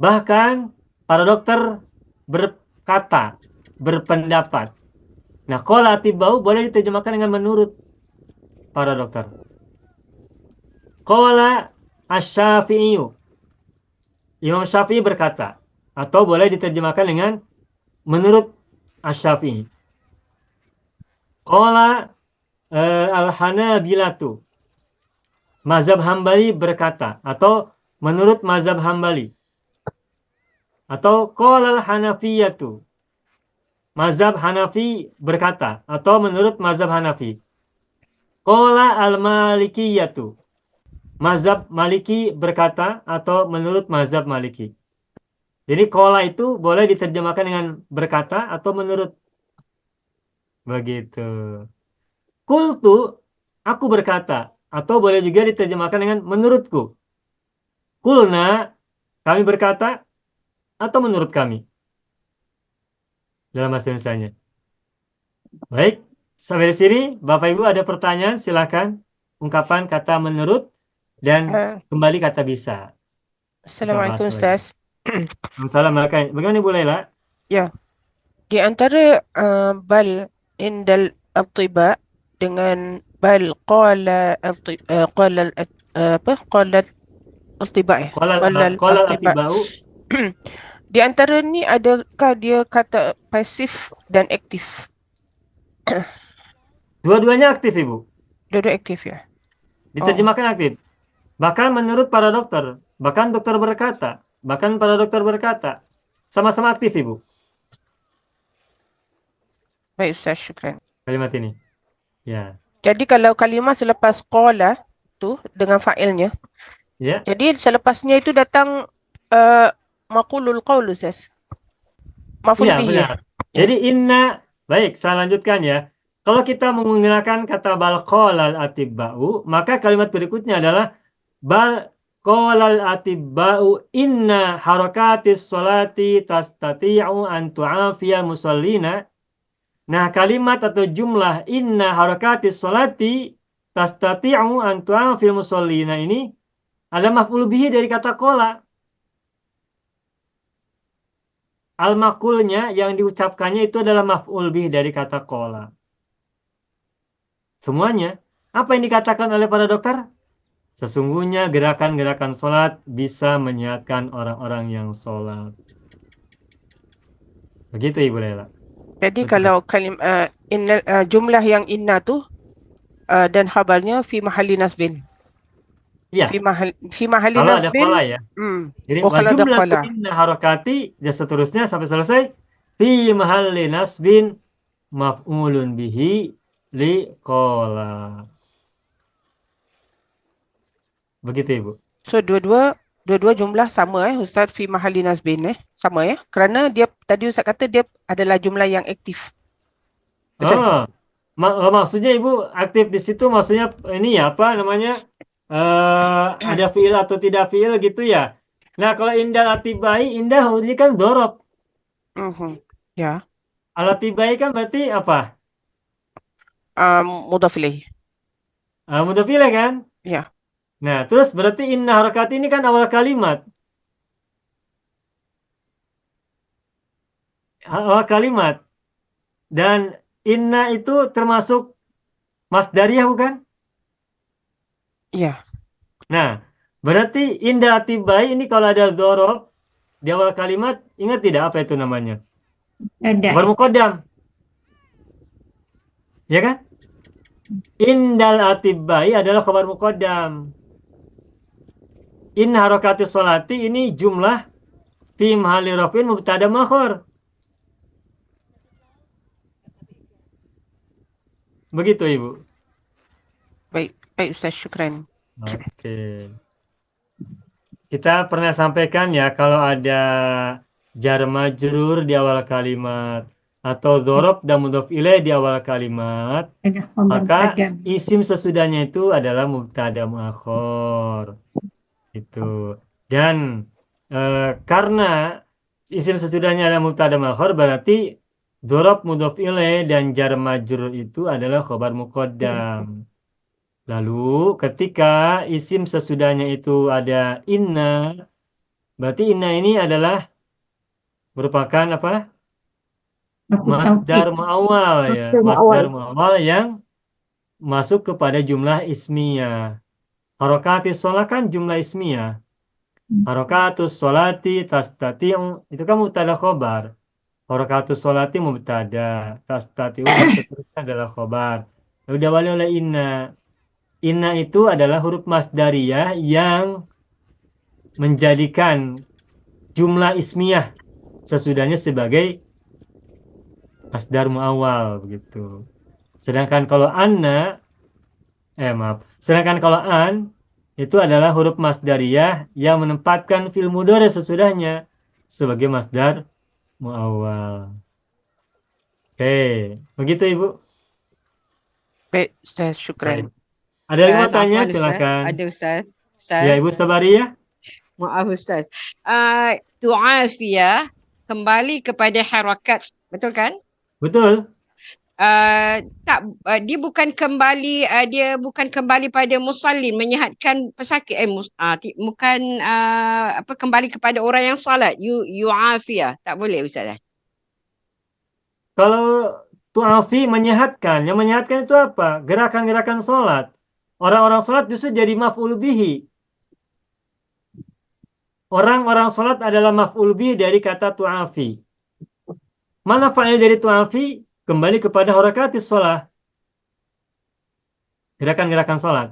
Bahkan para dokter berkata, berpendapat. Nah, qala atibba'u boleh diterjemahkan dengan menurut para dokter. Qala asy-Syafi'i. Imam Syafi'i berkata. Atau boleh diterjemahkan dengan menurut asy-Syafi'i. Qala al-Hanabilatu. Mazhab Hambali berkata. Atau menurut mazhab Hambali. Atau qala al-Hanafiyatu. Mazhab Hanafi berkata. Atau menurut mazhab Hanafi. Qala al-Malikiyatu. Mazhab Maliki berkata. Atau menurut mazhab Maliki. Jadi qala itu boleh diterjemahkan dengan berkata atau menurut. Begitu. Qultu, aku berkata. Atau boleh juga diterjemahkan dengan menurutku. Qulna, kami berkata. Atau menurut kami. Dalam bahasa Indonesianya. Baik. Sampai di sini, Bapak Ibu ada pertanyaan? Silakan. Ungkapan kata menurut. Dan kembali kata bisa. Assalamualaikum Kita bahas lagi. Ustaz. Assalamualaikum. Bagaimana Ibu Laila? Ya, di antara bal indal attiba dengan bal qala attiba ya. Qala Qala attiba. al-atiba'u. Di antara ni adakah dia kata pasif dan aktif? Dua-duanya aktif, Ibu. Dua-dua aktif ya. Diterjemahkan aktif. Bahkan menurut para dokter. Bahkan dokter berkata. Bahkan para dokter berkata. Sama-sama aktif, Ibu. Baik Ustaz, syukran. Kalimat ini. Ya. Jadi kalau kalimah selepas qala tu dengan fa'ilnya. Ya. Jadi selepasnya itu datang maqulul qaul Ustaz. Maf'ul Iya, bihi. benar. Jadi inna. Baik, saya lanjutkan ya. Kalau kita menggunakan kata bal qolal atibba'u, maka kalimat berikutnya adalah bal qolal atibba'u inna harakatis sholati tastati'u an tu'afiya musallina. Nah, kalimat atau jumlah inna harakatis sholati tastati'u an tu'afiya musallina ini adalah maf'ul bihi dari kata qola. Al-maqulnya yang diucapkannya itu adalah maf'ul bih dari kata qola. Semuanya. Apa yang dikatakan oleh para dokter? Sesungguhnya gerakan-gerakan sholat bisa menyehatkan orang-orang yang sholat. Begitu Ibu Laila. Jadi Betul. kalau jumlah yang inna tu dan khabarnya fi mahalli nasbin. Iya. Fi mahalli Kalau ada nasbin. qola ya. Jadi kalau ada jumlah qola. inna harakati dan seterusnya sampai selesai. Fi mahalli nasbin maf'ulun bihi li qola. Begitu Ibu. So dua-dua jumlah sama Ustaz fi mahalli nasbin sama ya. Kerana dia tadi Ustaz kata dia adalah jumlah yang aktif. Betul. Maksudnya Ibu aktif di situ maksudnya ini ya apa namanya? Ada fiil atau tidak fiil gitu ya. Nah, kalau indal atibai, indah ini kan dorob. Ya. Al-atibai kan berarti apa? Mudhaf ilaih. Mudhaf ilaih kan? Ya. Nah, terus berarti inna harokat ini kan awal kalimat. Awal kalimat. Dan inna itu termasuk masdariyah bukan? Iya. Nah, berarti inda atibai ini kalau ada dhorob di awal kalimat, ingat tidak apa itu namanya? Ada. Khabar muqaddam. Ya kan? Indal atibai adalah khabar muqaddam. In harokati sholati ini jumlah fi mahalli rafin mubtada makhur. Begitu Ibu. Baik, baik Ustaz, syukran. Oke. Kita pernah sampaikan ya kalau ada jar majrur di awal kalimat atau dzaraf dan mudhof ilaih di awal kalimat, Ada khabar maka muqaddam. isim sesudahnya itu adalah mubtada muakhir. Itu. Dan karena isim sesudahnya adalah mubtada muakhir berarti dzaraf mudhof ilaih dan jar majrur itu adalah khabar muqaddam. Lalu ketika isim sesudahnya itu ada inna, berarti inna ini adalah merupakan apa? Masdar muawwal ya, masdar muawwal yang masuk kepada jumlah ismiyah. Harakatis sholat kan jumlah ismiyah. Harakatus sholati tastati'u itu kan mubtada khobar. Harakatus sholati mubtada, tastati'u dan seterusnya adalah khobar. Lalu diawali oleh inna. Inna itu adalah huruf masdariyah yang menjadikan jumlah ismiyah sesudahnya sebagai masdar muawwal begitu. Sedangkan kalau sedangkan kalau an itu adalah huruf masdariyah yang menempatkan fi'il mudhari sesudahnya sebagai masdar muawwal. Oke, begitu Ibu. Baik Ustaz, syukran. Ada yang mau Ustaz, tanya afwan, Ustaz. silakan. Ada Ustaz. Ustaz. Ya Ibu Sabariyah. Maaf Ustaz. Tu'afiyah kembali kepada harakat. Betul kan? Betul. Tak, dia bukan kembali pada musallin menyihatkan pesakit bukan kembali kepada orang yang salat yu'afiyah. Tak boleh Ustaz. Kalau tu'afi menyehatkan, yang menyehatkan itu apa? Gerakan-gerakan sholat. Orang-orang sholat justru jadi maf'ul bihi. Orang-orang sholat adalah maf'ul bihi dari kata tu'afi. Mana fa'il dari tu'afi? Kembali kepada harakatis sholat. Gerakan-gerakan sholat.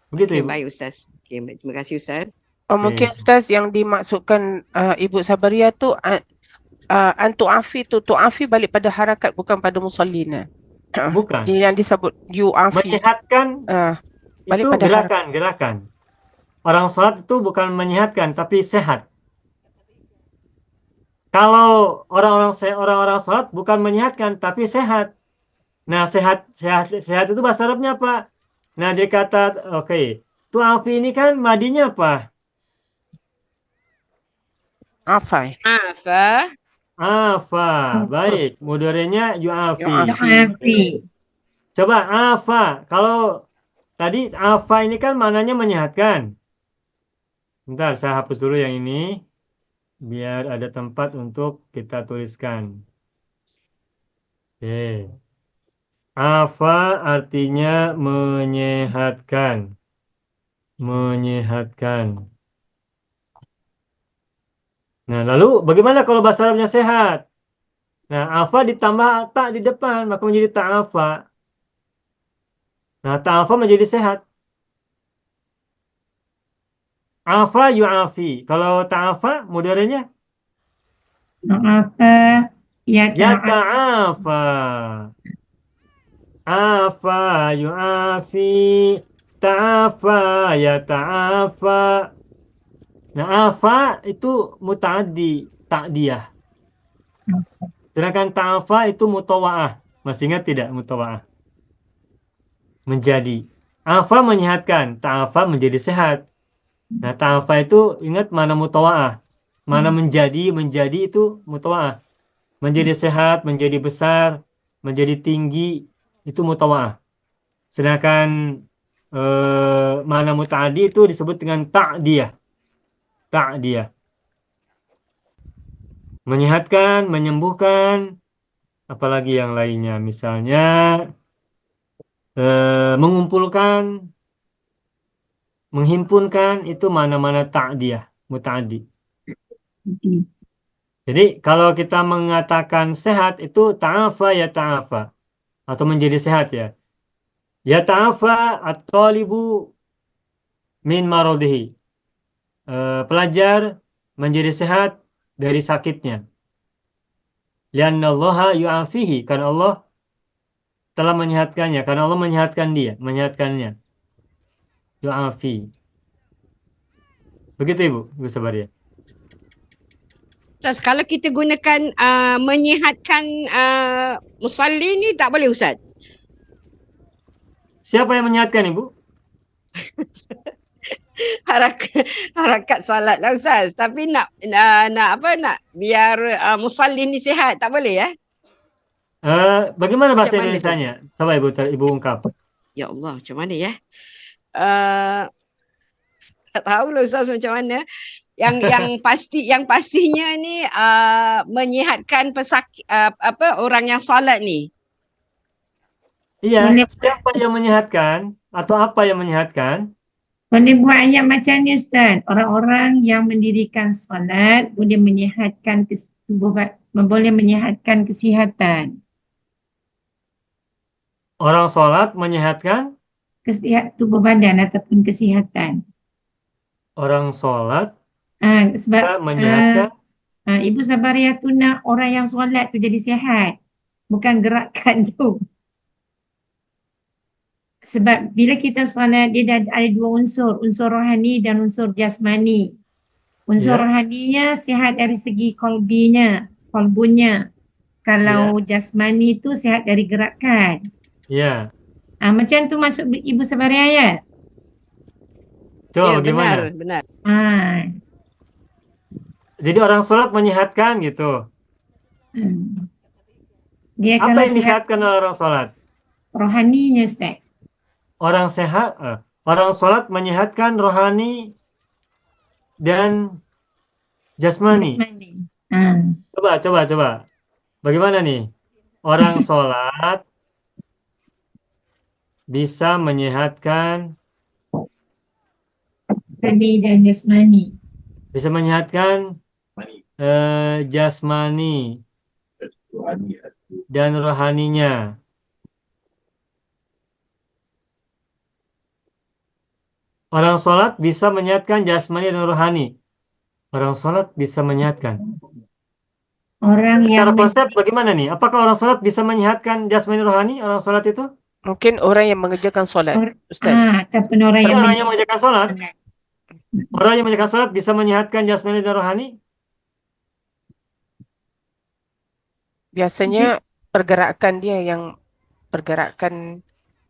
Begitu Ibu. Baik Ustaz. Terima kasih Ustaz. Mungkin Ustaz yang dimaksudkan Ibu Sabariyah tu tu'afi tu tu'afi balik pada harakat bukan pada musallina. Bukan. Yang disebut yu'afi. Menyehatkan balik itu pada gerakan. Orang sholat itu bukan menyehatkan tapi sehat. Kalau orang-orang sholat bukan menyehatkan tapi sehat. Nah, sehat itu bahasa Arabnya apa? Nah, dia kata tu'afi ini kan madinya apa? Afai. Afa. Baik. Mudhari'nya yu'afi. Yu'afi. Coba afa. Kalau tadi afa ini kan maknanya menyehatkan. Bentar, saya hapus dulu yang ini. Biar ada tempat untuk kita tuliskan. Oke. Afa artinya menyehatkan. Menyehatkan. Nah, lalu bagaimana kalau bahasa Arabnya sehat? Nah, afa ditambah tak di depan, maka menjadi ta'afa. Nah, ta'afa menjadi sehat. Afa yu'afi. Kalau ta'afa, mudhari'nya? Ta'afa. Yata'afa. Afa yu'afi. Ta'afa yata'afa. Nah, afa itu muta'addi, ta'diyah. Sedangkan ta'afa itu mutawa'ah. Masih ingat tidak mutawa'ah? Menjadi. Afa menyehatkan, ta'afa menjadi sehat. Nah, ta'afa itu ingat mana mutawa'ah. Mana menjadi itu mutawa'ah. Menjadi sehat, menjadi besar, menjadi tinggi, itu mutawa'ah. Sedangkan makna muta'addi itu disebut dengan ta'diyah. Ta'diyah. Menyehatkan, menyembuhkan, apalagi yang lainnya. Misalnya mengumpulkan, menghimpunkan, itu mana-mana ta'diyah, muta'addi. Jadi kalau kita mengatakan sehat itu ta'afa ya ta'afa, atau menjadi sehat ya. Ya ta'afa at-talibu min maradihi. Pelajar menjadi sehat dari sakitnya. Liannallaha yu'afihi, karena Allah telah menyehatkannya, karena Allah menyehatkan dia, menyehatkannya. Yu'afi. Begitu Ibu, Ibu Sabaria. Ustaz, kalau kita gunakan menyihatkan musalli ni tak boleh Ustaz? Siapa yang menyehatkan Ibu? Harakat salat lah Ustaz. Tapi nak biar musalli ni sihat, tak boleh ya? Bagaimana bahasa Macam mana tu? Indonesianya? Coba Ibu ungkap. Ya Allah, macam mana ya? Tak tahulah Ustaz macam mana. Yang pastinya ni menyihatkan pesakit orang yang solat ni. Iya, Boleh siapa yang menyehatkan atau apa yang menyehatkan? Boleh buat ayat macam ni Ustaz. Orang-orang yang mendirikan solat boleh menyihatkan boleh menyihatkan kesihatan. Orang sholat menyehatkan, Tubuh badan ataupun kesihatan. orang sholat Sebab menyehatkan. Ibu Sabaria tu nak orang yang solat tu jadi sihat. Bukan gerakan tu. Sebab bila kita solat, dia dah ada dua unsur. Unsur rohani dan unsur jasmani. Unsur Ya. rohaninya sihat dari segi kolbunya. Kalau jasmani tu sihat dari gerakan. Ya. Macam tu maksud Ibu Sabaria ya? Coba Ya, bagaimana? benar. Jadi orang sholat menyehatkan gitu. Dia Apa kalau yang sihat disehatkan oleh orang sholat? rohaninya Ustaz. Orang sholat menyehatkan rohani dan jasmani. Jasmani. Coba. Bagaimana nih? Orang sholat bisa menyehatkan, Rohani dan jasmani. bisa menyehatkan jasmani dan rohaninya. Orang sholat bisa menyehatkan jasmani dan rohani. Orang sholat bisa menyehatkan. Orang Secara yang konsep bagaimana nih? Apakah orang sholat bisa menyehatkan jasmani rohani? Orang sholat itu? Mungkin orang yang mengerjakan solat, Ustaz. ataupun orang Tapi yang orang yang mengerjakan sholat, orang yang mengerjakan sholat bisa menyehatkan jasmani dan rohani? Biasanya pergerakan dia yang pergerakan,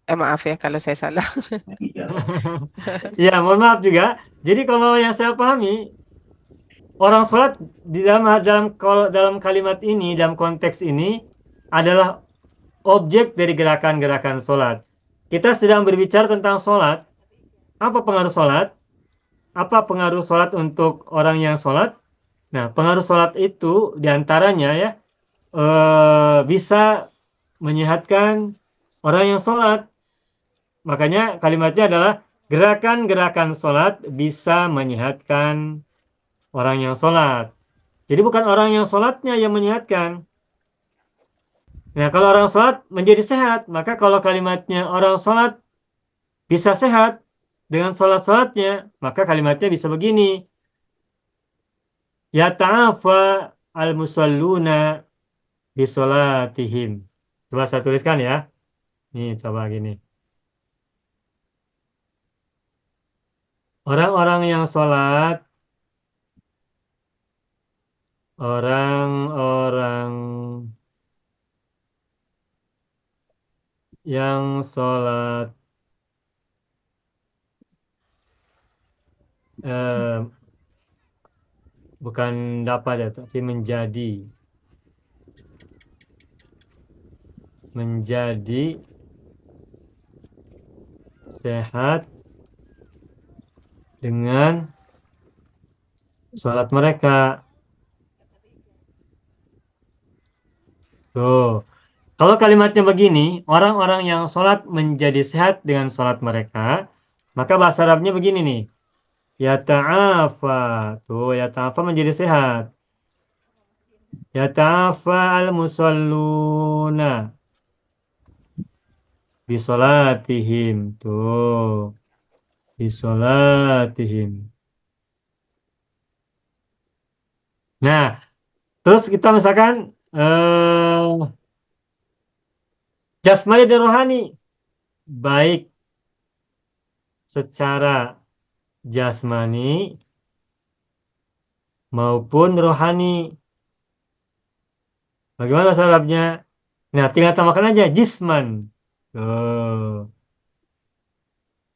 maaf ya kalau saya salah. Ya, mohon maaf juga. Jadi kalau yang saya pahami, orang sholat di dalam kalimat ini, dalam konteks ini adalah objek dari gerakan-gerakan sholat. Kita sedang berbicara tentang sholat. Apa pengaruh sholat? Apa pengaruh sholat untuk orang yang sholat? Nah, pengaruh sholat itu diantaranya ya bisa menyehatkan orang yang sholat. Makanya kalimatnya adalah gerakan-gerakan sholat bisa menyehatkan orang yang sholat. Jadi bukan orang yang sholatnya yang menyehatkan. Nah, kalau orang sholat menjadi sehat, maka kalau kalimatnya orang sholat bisa sehat dengan sholat-sholatnya, maka kalimatnya bisa begini. Ya ta'afa al-musalluna bisolatihim. Coba saya tuliskan ya. Nih, coba gini. Orang-orang yang sholat, orang-orang yang sholat bukan dapat ya, tapi menjadi sehat dengan sholat mereka. Tuh. Kalau kalimatnya begini, orang-orang yang sholat menjadi sehat dengan sholat mereka, maka bahasa Arabnya begini nih. Yata'afa. Tuh, yata'afa menjadi sehat. Yata'afa al-musalluna bisolatihim. Tuh. Bisolatihim. Nah, terus kita misalkan jasmani dan rohani. Baik secara jasmani maupun rohani. Bagaimana bahasa Arabnya? Nah, tinggal tambahkan aja jisman. Tuh.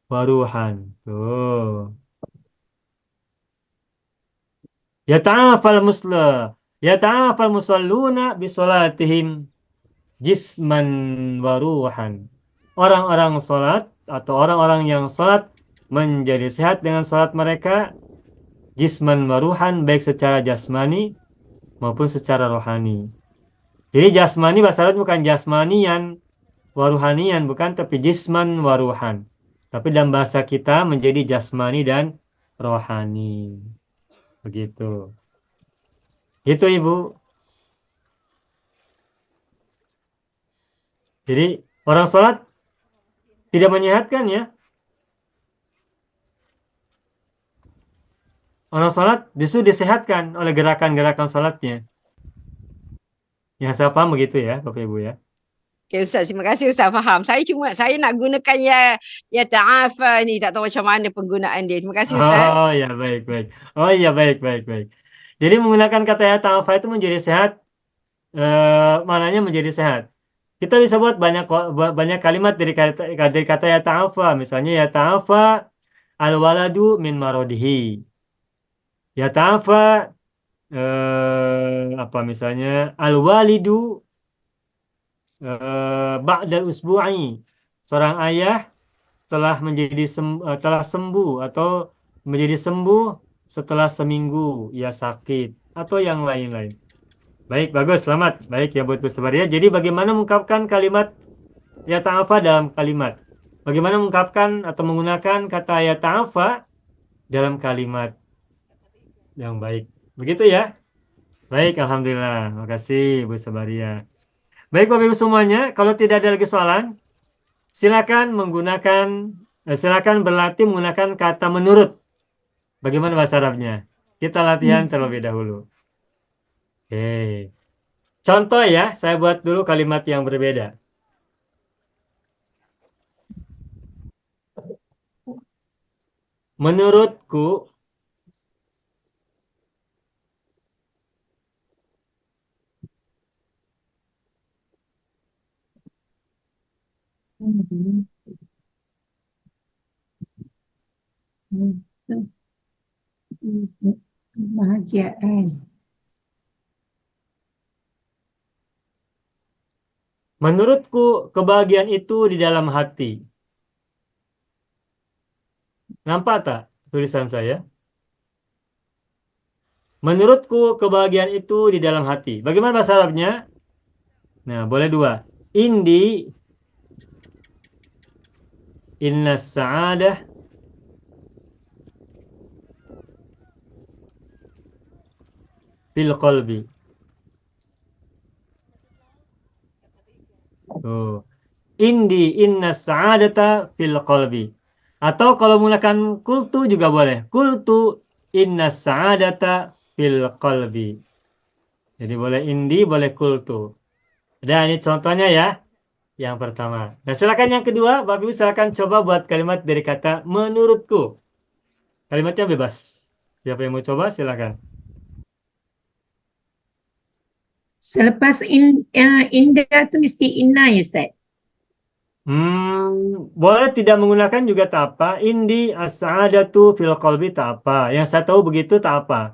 Waruhan. Tuh. Yata'afal musalluna bisolatihim jisman waruhan. Orang-orang sholat atau orang-orang yang sholat menjadi sehat dengan sholat mereka jisman waruhan, baik secara jasmani maupun secara rohani. Jadi jasmani bahasa Arab bukan jasmanian waruhanian, bukan, tapi jisman waruhan. Tapi dalam bahasa kita menjadi jasmani dan rohani. Begitu. Gitu Ibu. Jadi orang sholat tidak menyehatkan ya. Orang sholat justru disehatkan oleh gerakan-gerakan sholatnya. Yang saya paham begitu ya Bapak Ibu ya. Okay, Ustaz, terima kasih Ustaz faham. Saya nak gunakan ya ta'afa ni, tak tahu macam mana penggunaan dia. Terima kasih Ustaz. Oh ya, baik. Oh iya, baik. Jadi menggunakan kata ya ta'afa itu menjadi sehat, maknanya menjadi sehat. Kita bisa buat banyak kalimat dari kata ya ta'afa. Misalnya ya ta'afa al-waladu min marodihi. Ya ta'afa apa misalnya al-walidu ba'dal usbu'i. Seorang ayah telah sembuh atau menjadi sembuh setelah seminggu ia sakit atau yang lain-lain. Baik, bagus, selamat. Baik ya buat bersabaria. Jadi bagaimana mengungkapkan kalimat ya ta'afa dalam kalimat? Bagaimana mengungkapkan atau menggunakan kata ya ta'afa dalam kalimat yang baik? Begitu ya? Baik, alhamdulillah. Makasih Bu Sabaria. Baik Bapak Ibu semuanya, kalau tidak ada lagi soalan, silakan berlatih menggunakan kata menurut. Bagaimana bahasa Arabnya? Kita latihan terlebih dahulu. Oke. Contoh ya, saya buat dulu kalimat yang berbeda. Menurutku, Kebahagiaan. menurutku kebahagiaan itu di dalam hati. Nampak tak tulisan saya? Menurutku kebahagiaan itu di dalam hati. Bagaimana bahasa Arabnya? Nah, boleh dua. Inna sa'adah fil qalbi. Oh. Inna sa'adata fil qalbi. Atau kalau menggunakan kultu juga boleh. Kultu inna sa'adata fil qalbi. Jadi boleh boleh kultu. Dan ini contohnya ya. Yang pertama. Nah silakan yang kedua. Bapak Ibu silakan coba buat kalimat dari kata menurutku. Kalimatnya bebas. Siapa yang mau coba silakan. Selepas indah tu mesti inna ya Ustaz? Boleh tidak menggunakan juga tak apa. Indi as-sa'adatu fil qalbi tak apa. Yang saya tahu begitu tak apa.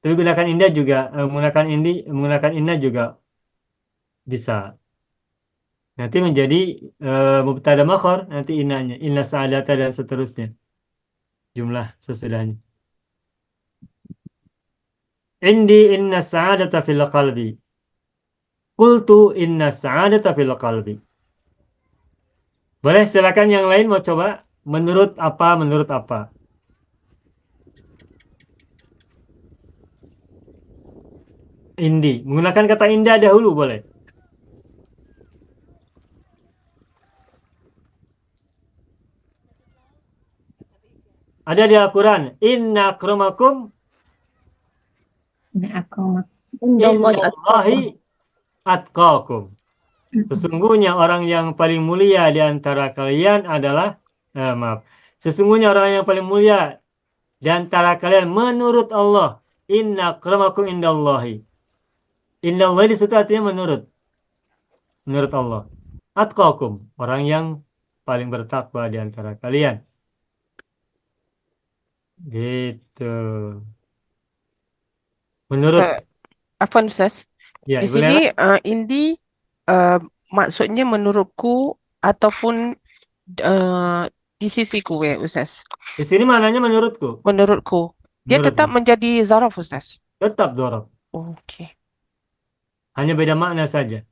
Tapi gunakan indah juga, menggunakan inna juga bisa. Nanti menjadi mubtada makhor, nanti innanya. Inna sa'adata dan seterusnya. Jumlah sesudahnya. Indi inna sa'adata fil qalbi. Qultu inna sa'adata fil qalbi. Boleh silakan yang lain mau coba. Menurut apa, menurut apa. Indi. Menggunakan kata indah dahulu boleh. Ada di Al-Quran. Inna akramakum Nah, aku Indallahi indallahi atqakum. Sesungguhnya orang yang paling mulia di antara kalian adalah, sesungguhnya orang yang paling mulia di antara kalian menurut Allah. Inna akramakum indallahi. Indallahi di situ artinya menurut Allah. Atqakum, orang yang paling bertakwa di antara kalian. Gitu. Menurut, Afwan Ustaz. ya, Di Ibu sini Lela. Indi maksudnya menurutku ataupun di sisiku ya Ustaz. Di sini mananya menurutku. Menurutku. Dia tetap Menurutmu. menjadi zaraf Ustaz. Tetap dzaraf. Oke. Hanya beda makna saja.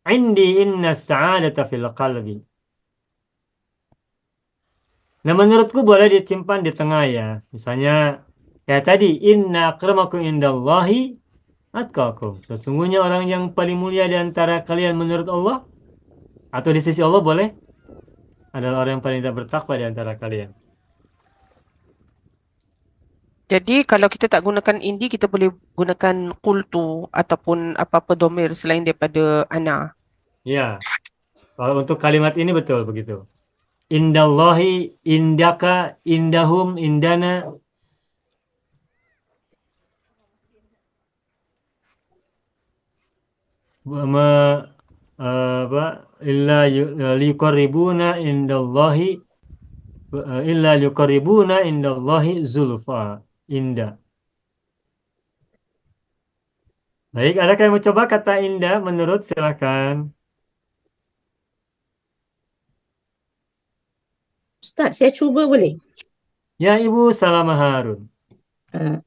Indi inna sa'adata fil qalbi. Nah, menurutku boleh disimpan di tengah ya. Misalnya, kayak tadi, inna akramakum indallahi atqakum. Sesungguhnya orang yang paling mulia di antara kalian menurut Allah, atau di sisi Allah boleh, adalah orang yang paling tidak bertakwa di antara kalian. Jadi kalau kita tak gunakan indi, kita boleh gunakan qultu ataupun apa-apa domir selain daripada ana. Ya, kalau untuk kalimat ini betul begitu. Indallahi, indaka, indahum, indana. Illa liqarribuna indallahi illa liqarribuna indallahi zulfa. Indah. Baik, adakah yang mau coba kata indah menurut? Silakan. Ustaz, saya cuba boleh? Ya, Ibu Salamah Harun.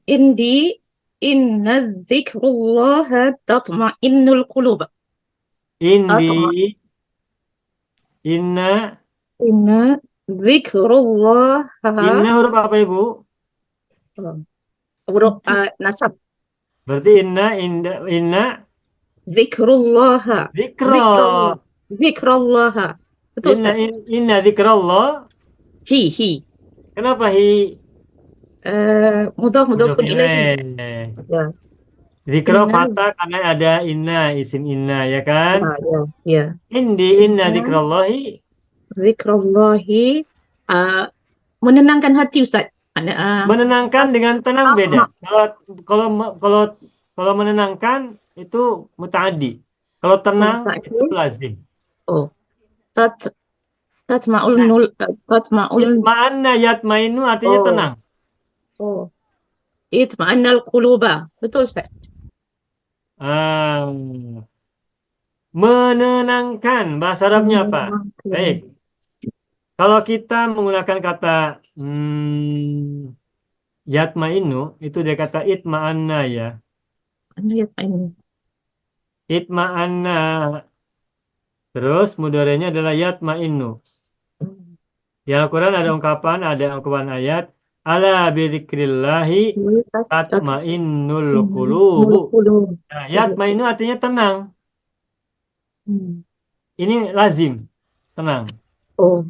Indi inna dzikrullaha tatma'innul qulub. Indi, inna, Inna dzikrullaha inna huruf apa Ibu? huruf nasab. Berarti inna, Dzikrullaha. zikra. Dzikrallaha. Betul Inna, Ustaz? inna zikrallah. Hi. Kenapa hi? Mudhafun ilaihi. ilaih. Ya. Zikra Inna. fatah karena ada inna, isim inna, ya kan? Ya. Inna Inna. zikrallahi. Zikrallahi menenangkan hati Ustaz. Menenangkan dengan tenang beda. Kalau menenangkan itu mutaaddi. Kalau tenang itu lazim. Oh. Itma'anna yatmainu artinya tenang. Oh. Itma'annal quluba. Betul Ustaz? Menenangkan bahasa Arabnya apa? Baik. Kalau kita menggunakan kata yatmainu, itu dia kata itma'anna ya. Itma'anna. Terus mudhari'nya adalah yatmainu. Di Al-Quran ada ungkapan ayat. Ala bidzikrillahi tatma'innul qulubu. Nah, yatmainu artinya tenang. Ini lazim. Tenang. Oh.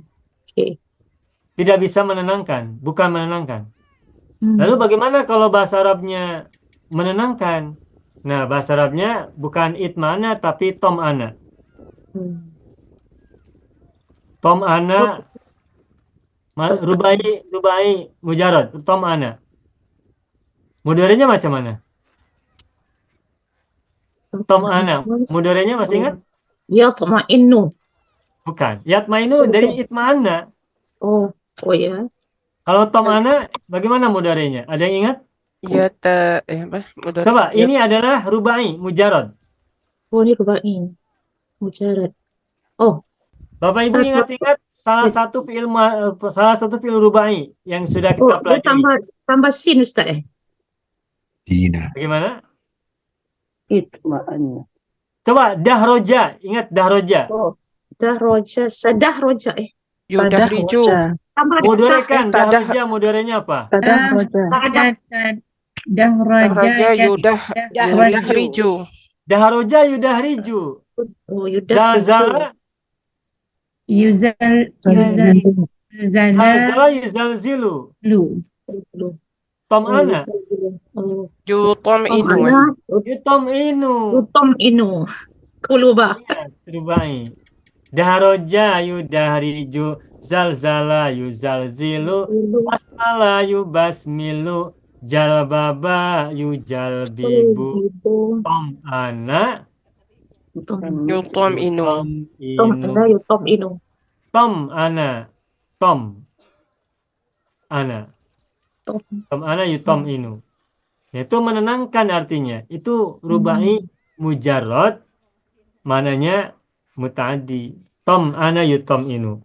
Oke. Tidak bisa menenangkan. Bukan menenangkan. Lalu bagaimana kalau bahasa Arabnya menenangkan? Nah, bahasa Arabnya bukan itma'ana tapi tom'ana. Tom'ana rubai mujarad. Tom'ana. Mudhari'nya macam mana? Tom'ana. Mudhari'nya masih ingat? Yatma'innu. Bukan. Yatma'inu dari itma'ana. Oh ya. Kalau tom'ana bagaimana mudhari'nya? Ada yang ingat? Ya Coba, ini adalah rubai mujarad. Oh, ini rubai. Mujarad. Oh, Bapak Ibu ingat-ingat salah satu fi'il rubai yang sudah kita dia pelajari. tambah sin Ustaz Dina. Bagaimana? Itma'anna. Coba dahroja, ingat dahroja. Oh, dahroja, sadahroja Yudahriju. Tambah Moderekan, tak dah- dahroja moderenya apa? Tadah roja. Dahraja yudahriju. Dahroja yudahriju. Oh, yudah Zalzala, zalzala yuzalzilu. Tom'ana, Oh, Yutom'inu. yutom'inu. Yutom'inu. Kuluba. Ingat, rubai. Dahroja yudahriju, zalzala yuzalzilu, basmala yubasmilu, jalbaba yujalbibu, tom'ana Yutom'inu. Tom'ana yutom'inu. tom'ana, tom'ana. Tom'ana yutom'inu. Itu menenangkan artinya. Itu rubai mujarrad, mananya muta'addi. Tom'ana yutom'inu.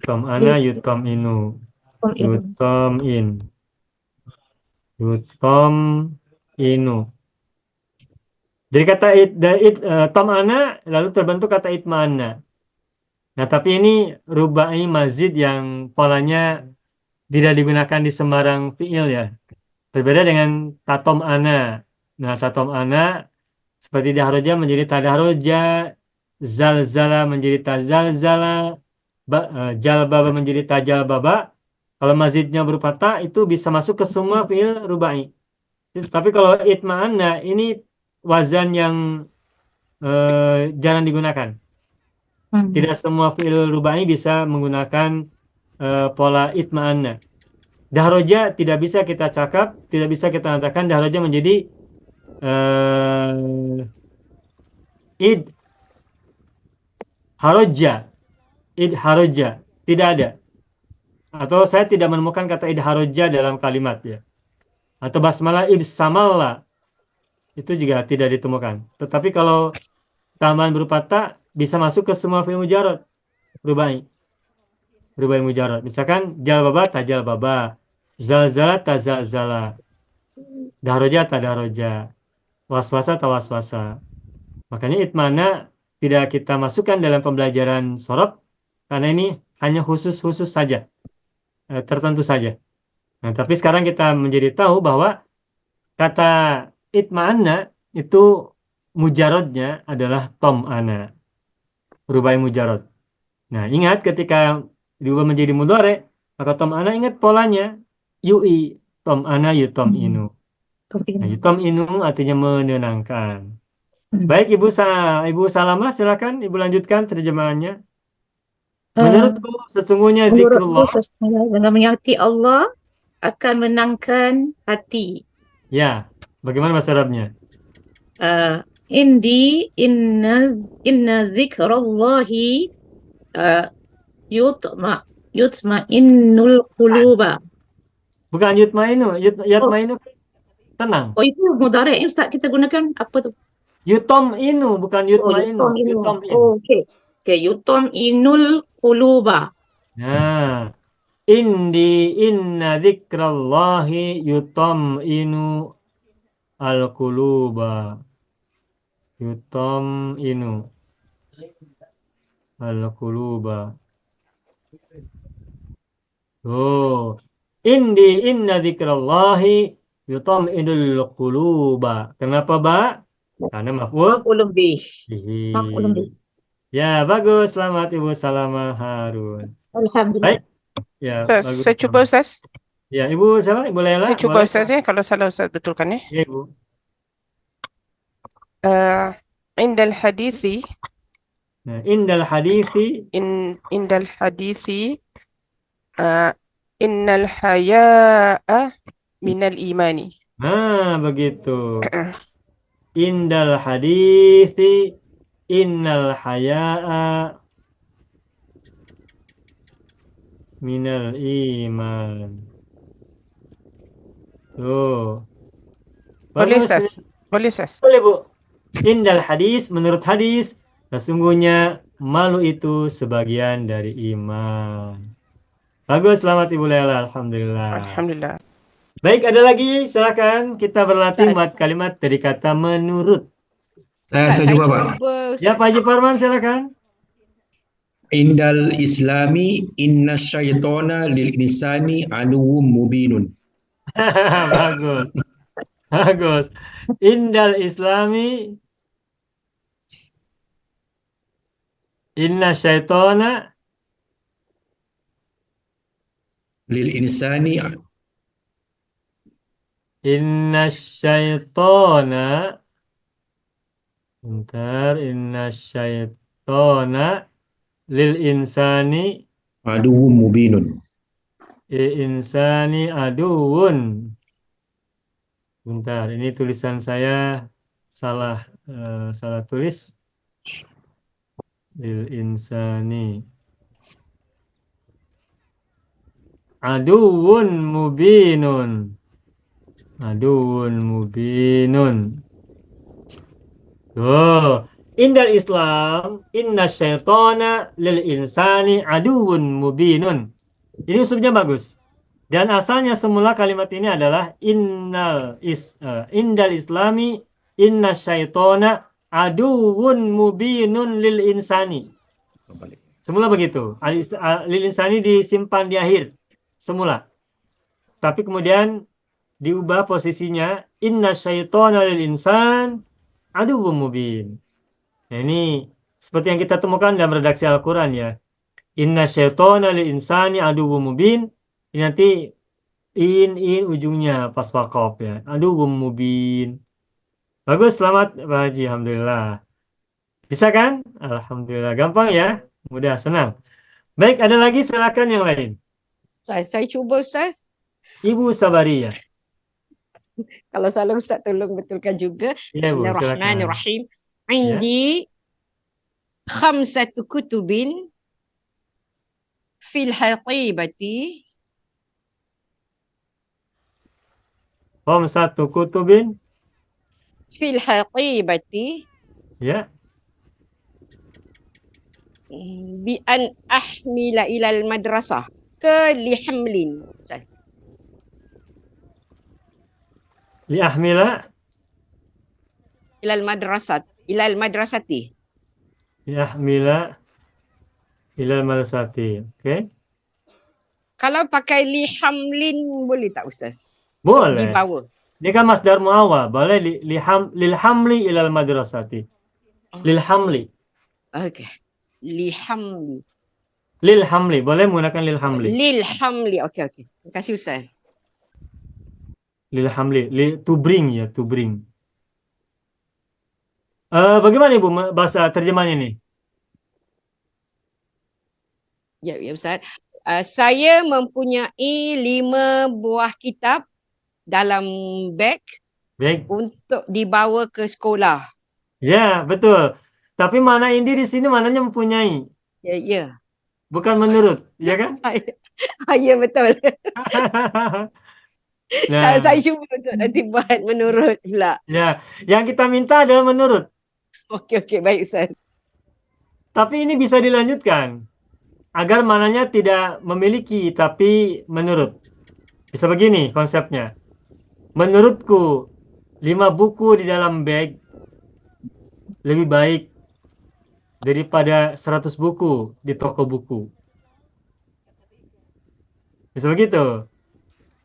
Tom'ana yutom'inu. Yutom'in. Yutom'inu. Dari kata tom'ana lalu terbentuk kata itma'anna. Nah, tapi ini rubai mazid yang polanya tidak digunakan di sembarang fi'il ya. Berbeda dengan tatom ana. Nah, tatom ana seperti dahroja menjadi tadahroja, zalzala menjadi tazalzala, jalbaba menjadi tajalbaba. Kalau mazidnya berupa ta itu bisa masuk ke semua fi'il rubai. Tapi kalau itma'anna ini wazan yang jarang digunakan. Tidak semua fi'il rubai bisa menggunakan pola itma'anna. Dahroja tidak bisa kita cakap, tidak bisa kita katakan dahroja menjadi id haroja. Id haroja. Tidak ada. Atau saya tidak menemukan kata id haroja dalam kalimat ya. Atau basmalah ibsamalla. Itu juga tidak ditemukan. Tetapi kalau tambahan berupa ta bisa masuk ke semua fi'il mujarrad rubai. Rubai mujarrad. Misalkan jalbaba tajalbaba, zalzala tazalzala, dahroja tadahroja, waswasa tawaswasa. Makanya itmana tidak kita masukkan dalam pembelajaran sorof karena ini hanya khusus saja, tertentu saja. Nah, tapi sekarang kita menjadi tahu bahwa kata itma'anna itu mujarodnya adalah tom'ana. Rubai mujarod. Nah, ingat ketika diubah menjadi mudhari, maka tom'ana ingat polanya. Yu'i, tom'ana yutom'inu. Nah, yutom'inu artinya menenangkan. Baik, Ibu Salamah, silakan Ibu lanjutkan terjemahannya. Menurutku sesungguhnya zikrullah. Dengan mengerti Allah akan menangkan hati. Ya, bagaimana bahasa Arabnya? Inna zikrallahi yutma'innul quluba. Bukan yutmainu, yutmainu tenang. Oh, itu mudhari Ustaz kita gunakan apa tu? Yutom'inu bukan yutmainu. Yutom'in. Oh, okey. Okey, yutma'innul quluba. Nah, inna zikrallahi yutom'inu al-quluba. Yutom'inu al-quluba. Oh, inna zikrallahi yutom'inul quluba. Kenapa, Mbak? Karena maf'ul Lebih. bihi. Maf'ul bih. Ya, bagus. Selamat Ibu Salamah Harun. Alhamdulillah. Baik. Ya, Ustaz, bagus. saya cuba Ustaz. Ya, Ibu siapa? Ibu Lela. Saya cuba boleh? Ustaz ya. Kalau salah Ustaz betulkan ya. Ya, Ibu. Indal hadithi. Nah, indal hadithi. Indal hadithi. Innal haya'a minal imani. Nah, begitu. Indal hadithi. Innal haya'a minal iman. Tuh. Boleh Bagus. Ustaz? Boleh, Ustaz. Boleh, Bu. Indal hadis, menurut hadis, sesungguhnya malu itu sebagian dari iman. Bagus, selamat Ibu Lela. Alhamdulillah. Alhamdulillah. Baik, ada lagi? Silakan kita berlatih Ustaz. buat kalimat dari kata menurut. Ustaz, Saya coba, Pak. cuba Ya, Pak Haji Farman, silakan. Indal islami inna syaitona lil insani aduwwum mubinun. Bagus. Bagus. Indal islami inna syaitona Lil insani inna syaitona bentar, inna syaitona lil insani aduwwum mubinun. insani aduun. Bentar, ini tulisan saya salah salah tulis. Lil insani aduun mubinun. Aduun mubinun. Oh, indal Islam inna syaitana lil insani aduun mubinun. Ini usupnya bagus. Dan asalnya semula kalimat ini adalah indal islami inna syaitana aduun mubinun lil insani. Semula begitu. Lil insani disimpan di akhir semula. Tapi kemudian diubah posisinya inna syaitana lil insan aduwwum mubin. Nah, ini seperti yang kita temukan dalam redaksi Al-Quran ya. Inna syaitana lil insani aduwwum mubin. Ini nanti in ujungnya pas wakaf ya. Aduwwum mubin. Bagus, selamat Pak Haji. Alhamdulillah. Bisa kan? Alhamdulillah. Gampang ya. Mudah, senang. Baik, ada lagi, silakan yang lain. Saya cuba, Ustaz. Ibu Sabariyah. Kalau salah Ustaz tolong betulkan juga. Ya, Bu, Bismillahirrahmanirrahim. Ya. Indi khamsatu kutubin fil hatibati Satu kutubin. fil hatibati Ya. bi an ahmila ilal madrasah ke lihamlin. Ustaz. Liahmila. Ilal madrasati. Liahmila. Ilal madrasati. Oke. Kalau pakai lihamlin boleh tak Ustaz? Boleh. Dibawa. Dia kan masdar muawwal. Boleh lil hamli ilal madrasati. Lil hamli. Okey. Lihamli. Lil hamli. Boleh menggunakan lil hamli. Lil hamli. Okey. Terima kasih Ustaz. Lil hamli. To bring ya. To bring. Bagaimana Ibu bahasa terjemahnya nih? Ya Ustaz. Saya mempunyai 5 buah kitab dalam beg Baik. untuk dibawa ke sekolah. Ya, betul. Tapi mana indi di sini mananya mempunyai. Ya. Bukan menurut. Ya kan? Ya betul. Nah, Saya cuba untuk nanti buat menurut pula. ya. Yang kita minta adalah menurut. Okey, baik Ustaz. Tapi ini bisa dilanjutkan. Agar mananya tidak memiliki, tapi menurut. Bisa begini konsepnya. Menurutku, 5 buku di dalam bag lebih baik daripada 100 buku di toko buku. Bisa begitu.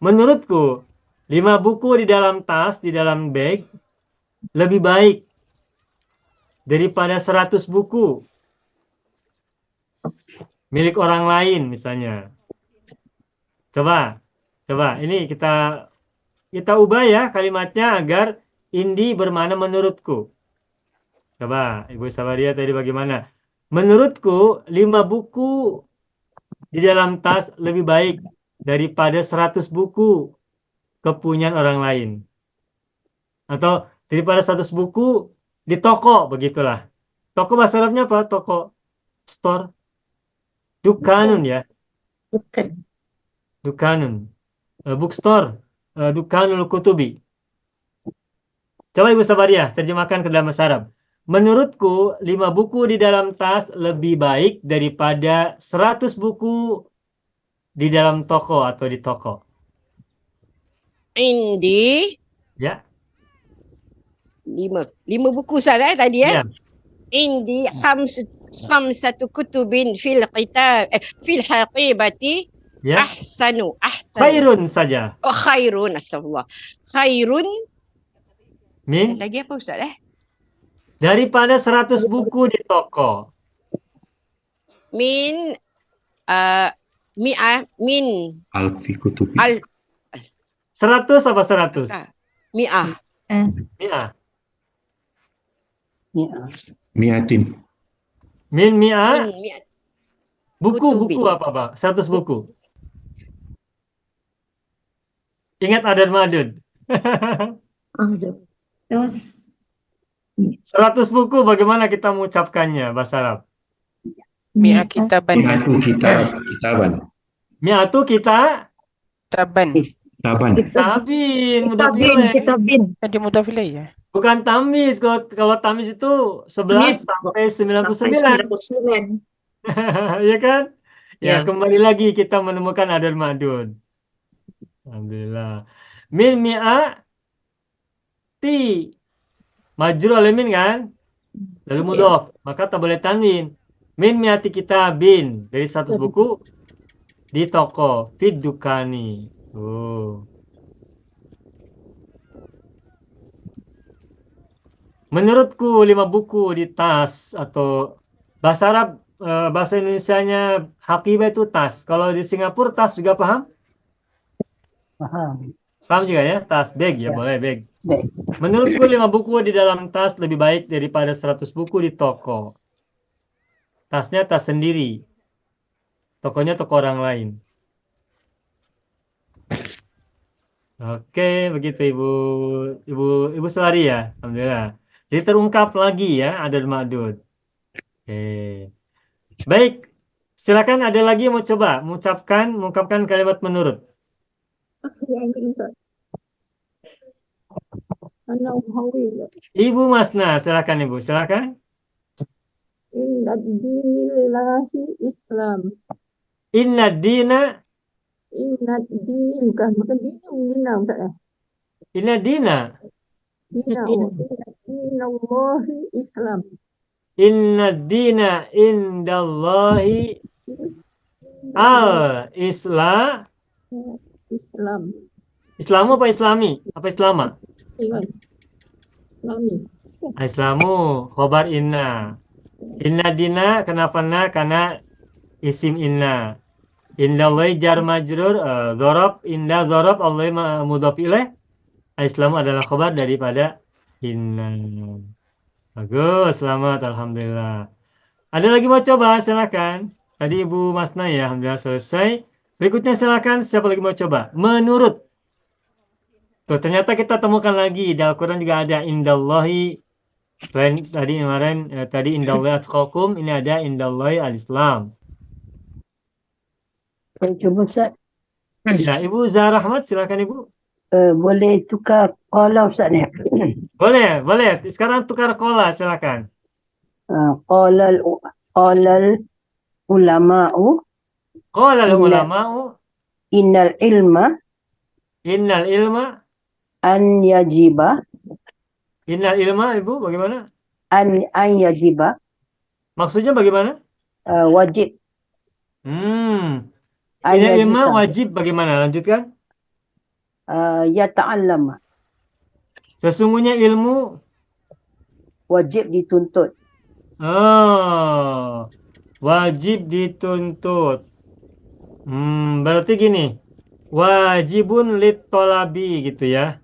Menurutku, 5 buku di dalam tas, di dalam bag lebih baik daripada 100 buku milik orang lain misalnya. Coba ini kita ubah ya kalimatnya agar indi bermakna menurutku. Coba Ibu Sabariyah tadi bagaimana? Menurutku 5 buku di dalam tas lebih baik daripada 100 buku kepunyaan orang lain. Atau daripada 100 buku di toko, begitulah. Toko bahasa Arabnya apa? Toko, store. Dukanun ya. Dukanun. Bookstore. Dukanul kutubi. Coba Ibu Sabaria terjemahkan ke dalam bahasa Arab. Menurutku 5 buku di dalam tas lebih baik daripada 100 buku di dalam toko atau di toko. Indi Ya. 5 buku Ustaz tadi Ya. Indi khamsatu kutubin fil haqibati Ya. ahsanu. Khairun saja. Oh, khairun, astagfirullah. Khairun Min lagi apa Ustaz daripada 100 buku di toko. Min mi'ah min Alfi kutubi. al 100 apa 100? mi'ah Mi'ah. Ya. Miatin. Min mi'ah. min mi'ah Buku apa Pak? 100 buku. Ingat adad madud. Terus 100 buku bagaimana kita mengucapkannya bahasa Arab? Mi'a kitaban. Miatu kitaban. Mi'atu kita Taban. Taban. tabin, mudhaf ilaih. Ada mudhaf ilaih ya? Bukan tamis. Kalau tamis itu 11 sampai 99. Ya kan? Ya, kembali lagi kita menemukan adad madud. Alhamdulillah. Min mi'a ti. Majrur oleh min kan? Lalu mudhaf. Maka tak boleh tanwin. Min mi'ati kitabin. Dari 100 buku di toko. Fid dukani. Oh. Menurutku 5 buku di tas atau bahasa Arab, bahasa Indonesianya haqibah itu tas. Kalau di Singapura tas juga paham? Faham. Paham juga ya? Tas, bag ya, Ya. boleh bag. Baik. Menurutku 5 buku di dalam tas lebih baik daripada 100 buku di toko. Tasnya tas sendiri. Tokonya toko orang lain. Oke, begitu Ibu Selari ya. Alhamdulillah. Jadi terungkap lagi ya adad ma'dud. Oke. Baik. Silakan ada lagi yang mau coba mengungkapkan kalimat menurut. Ibu Masna, silakan Ibu, silakan. Inna dinillahi Islam. Inna dina Inna dini bukan dina Ustaz. Inna dina Dina. Inna Allahi Islam. Inna dina indallahi al-Islam. Islam. Islamu apa Islami? Apa Islama? Islami. Islamu khobar inna. Inna dina kenapa na? Karena isim inna. Indallahi jar majrur dzarab inda dzarab Allah mudhaf ilaih. Islamu adalah khobar daripada inna. Bagus, selamat, alhamdulillah. Ada lagi mau coba? Silakan. Tadi Ibu Masna ya, alhamdulillah selesai. Berikutnya silakan, siapa lagi mau coba? Menurut. Tuh, ternyata kita temukan lagi di Al-Quran juga ada indallahi. Selain tadi kemarin tadi indallahi atqakum, ini ada indallahi al-Islam. Saya cuba Ustaz. Ya, Ibu Zahra Ahmad, silakan Ibu. Boleh tukar qala Ustaz ni. Boleh, boleh. Sekarang tukar qala, silakan. Qala ulama'u Qala Inna- ulama'u innal ilma innal ilma. an yajiba Innal ilma, Ibu, bagaimana? an yajiba Maksudnya bagaimana? wajib. Innal An ilma yajib wajib bagaimana? Lanjutkan. yata'allama Sesungguhnya ilmu wajib dituntut. wajib dituntut. Berarti gini. Wajibun lit tolabi gitu ya.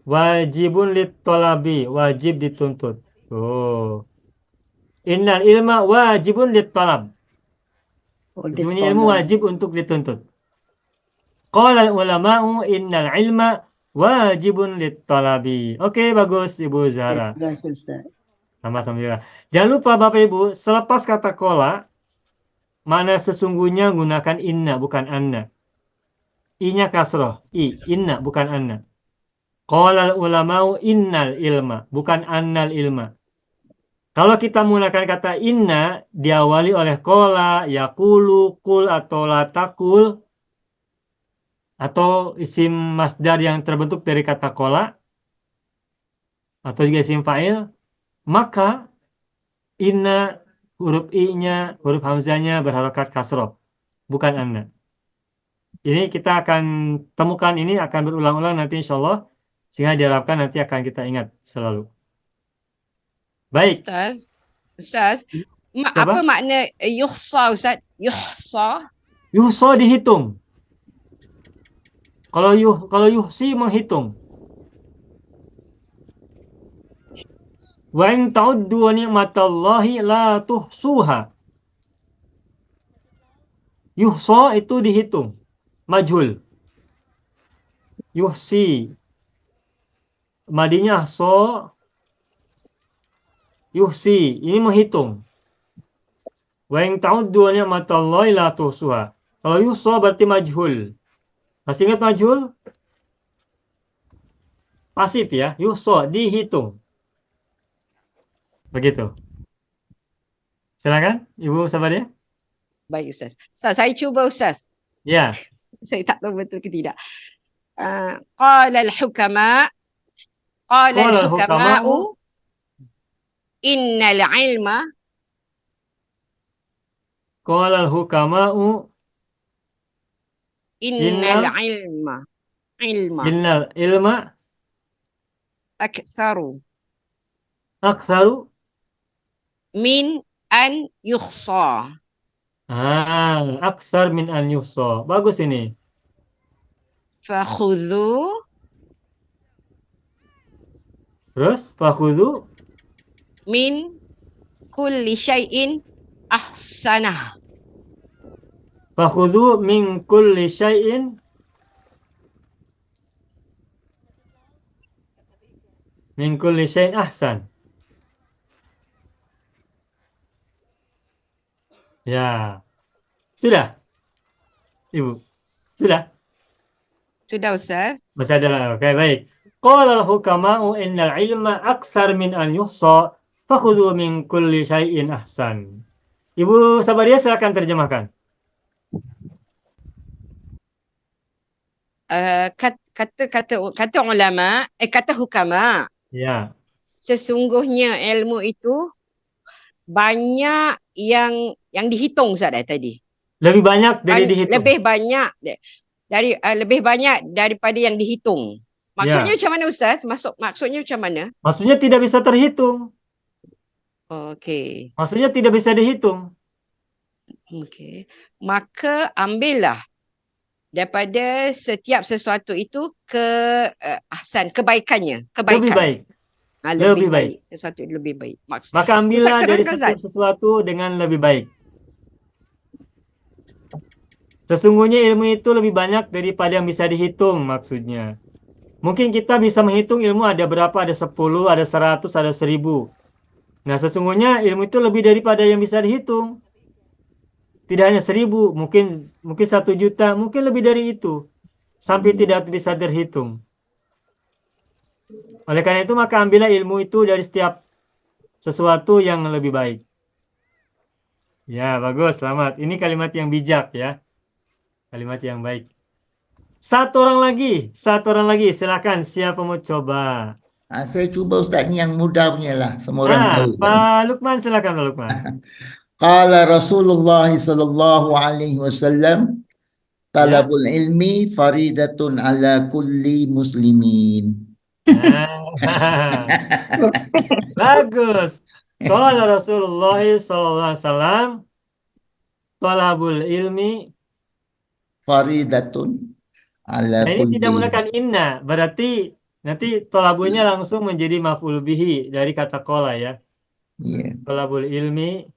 Wajibun lit tolabi, wajib dituntut. Innal ilma wajibun lit tolab. Sesungguhnya ilmu wajib untuk dituntut. Qala ulama'u innal ilma wajibun lit talabi. Oke, bagus Ibu Zahra. Dah selesai. Alhamdulillah. Jangan lupa Bapak Ibu, selepas kata qala, mana sesungguhnya gunakan inna bukan anna. I-nya kasroh. Inna bukan anna. Qala ulama'u innal ilma, bukan annal ilma. Kalau kita menggunakan kata inna diawali oleh qala, yaqulu, qul atau la taqul atau isim masdar yang terbentuk dari kata qala atau juga isim fa'il, maka inna huruf i-nya, huruf hamzahnya berharokat kasroh, bukan anna. Ini kita akan temukan, ini akan berulang-ulang nanti insyaallah, sehingga diharapkan nanti akan kita ingat selalu. Baik. Ustaz, apa makna yuhsa Ustaz? Yuhsa? Yuhsa dihitung. Kalau yuhsi menghitung. Wa in ta'uddu ni'matallahi la tuhsuha. Yuhsa itu dihitung. Majhul. Yuhsi. Madinya so. Yuhsi. Ini menghitung. Wa in ta'uddu ni'matallahi la tuhsuha. Kalau yuhsa berarti majhul. Masih ingat majhul? Pasif ya. Yuhsa dihitung. Begitu. Silakan, Ibu Sabaria. Baik Ustaz. Ustaz, saya cuba Ustaz. Ya. Saya tak tahu betul ke tidak. Qala al-hukama innal ilma Qala al-hukama'u innal ilma aktsaru min an yuhsa. Aksar min an yuhsa. Bagus ini. Fakhudhu. Terus fakhudhu min kulli syai'in ahsanah. Fakhudhu min kulli syai'in ahsan. Ya. Sudah? Ibu? Sudah? Sudah Ustaz. Masih ada. Oke, baik. Qala al-hukama'u innal ilma aksar min an yuhsa fakhudhu min kulli syai'in ahsan. Ibu Sabaria silakan terjemahkan. Kata ulama, kata hukama. Ya. Sesungguhnya ilmu itu banyak yang dihitung Ustaz tadi. Lebih banyak dari dihitung. Lebih banyak daripada yang dihitung. Maksudnya macam mana Ustaz? Maksudnya macam mana? Maksudnya tidak bisa terhitung. Okey. Maksudnya tidak bisa dihitung. Okey. Maka ambillah daripada setiap sesuatu itu kebaikannya. Lebih baik. Lebih baik. Sesuatu lebih baik. Maka ambillah dari setiap sesuatu dengan lebih baik. Sesungguhnya ilmu itu lebih banyak daripada yang bisa dihitung maksudnya. Mungkin kita bisa menghitung ilmu ada berapa, ada 10, ada 100, ada 1000. Nah sesungguhnya ilmu itu lebih daripada yang bisa dihitung. Tidak hanya 1000, mungkin 1 juta, mungkin lebih dari itu. Sampai tidak bisa terhitung. Oleh karena itu maka ambillah ilmu itu dari setiap sesuatu yang lebih baik. Ya bagus, selamat. Ini kalimat yang bijak ya. Kalimat yang baik. Satu orang lagi, silakan. Siapa mau coba? Saya cuba Ustaz, ni yang mudah punya lah. Semua orang tahu. Pak Lukman, silakan Pak Lukman. Qala Rasulullah sallallahu alaihi wasallam, talabul ilmi faridatun ala kulli muslimin. Bagus. Qala Rasulullah sallallahu alaihi wasallam, talabul ilmi faridatun ala ini kulli. tidak menggunakan inna, berarti nanti tolabunya langsung menjadi maf'ul bihi dari kata qala ya. Yeah. Tolabul ilmi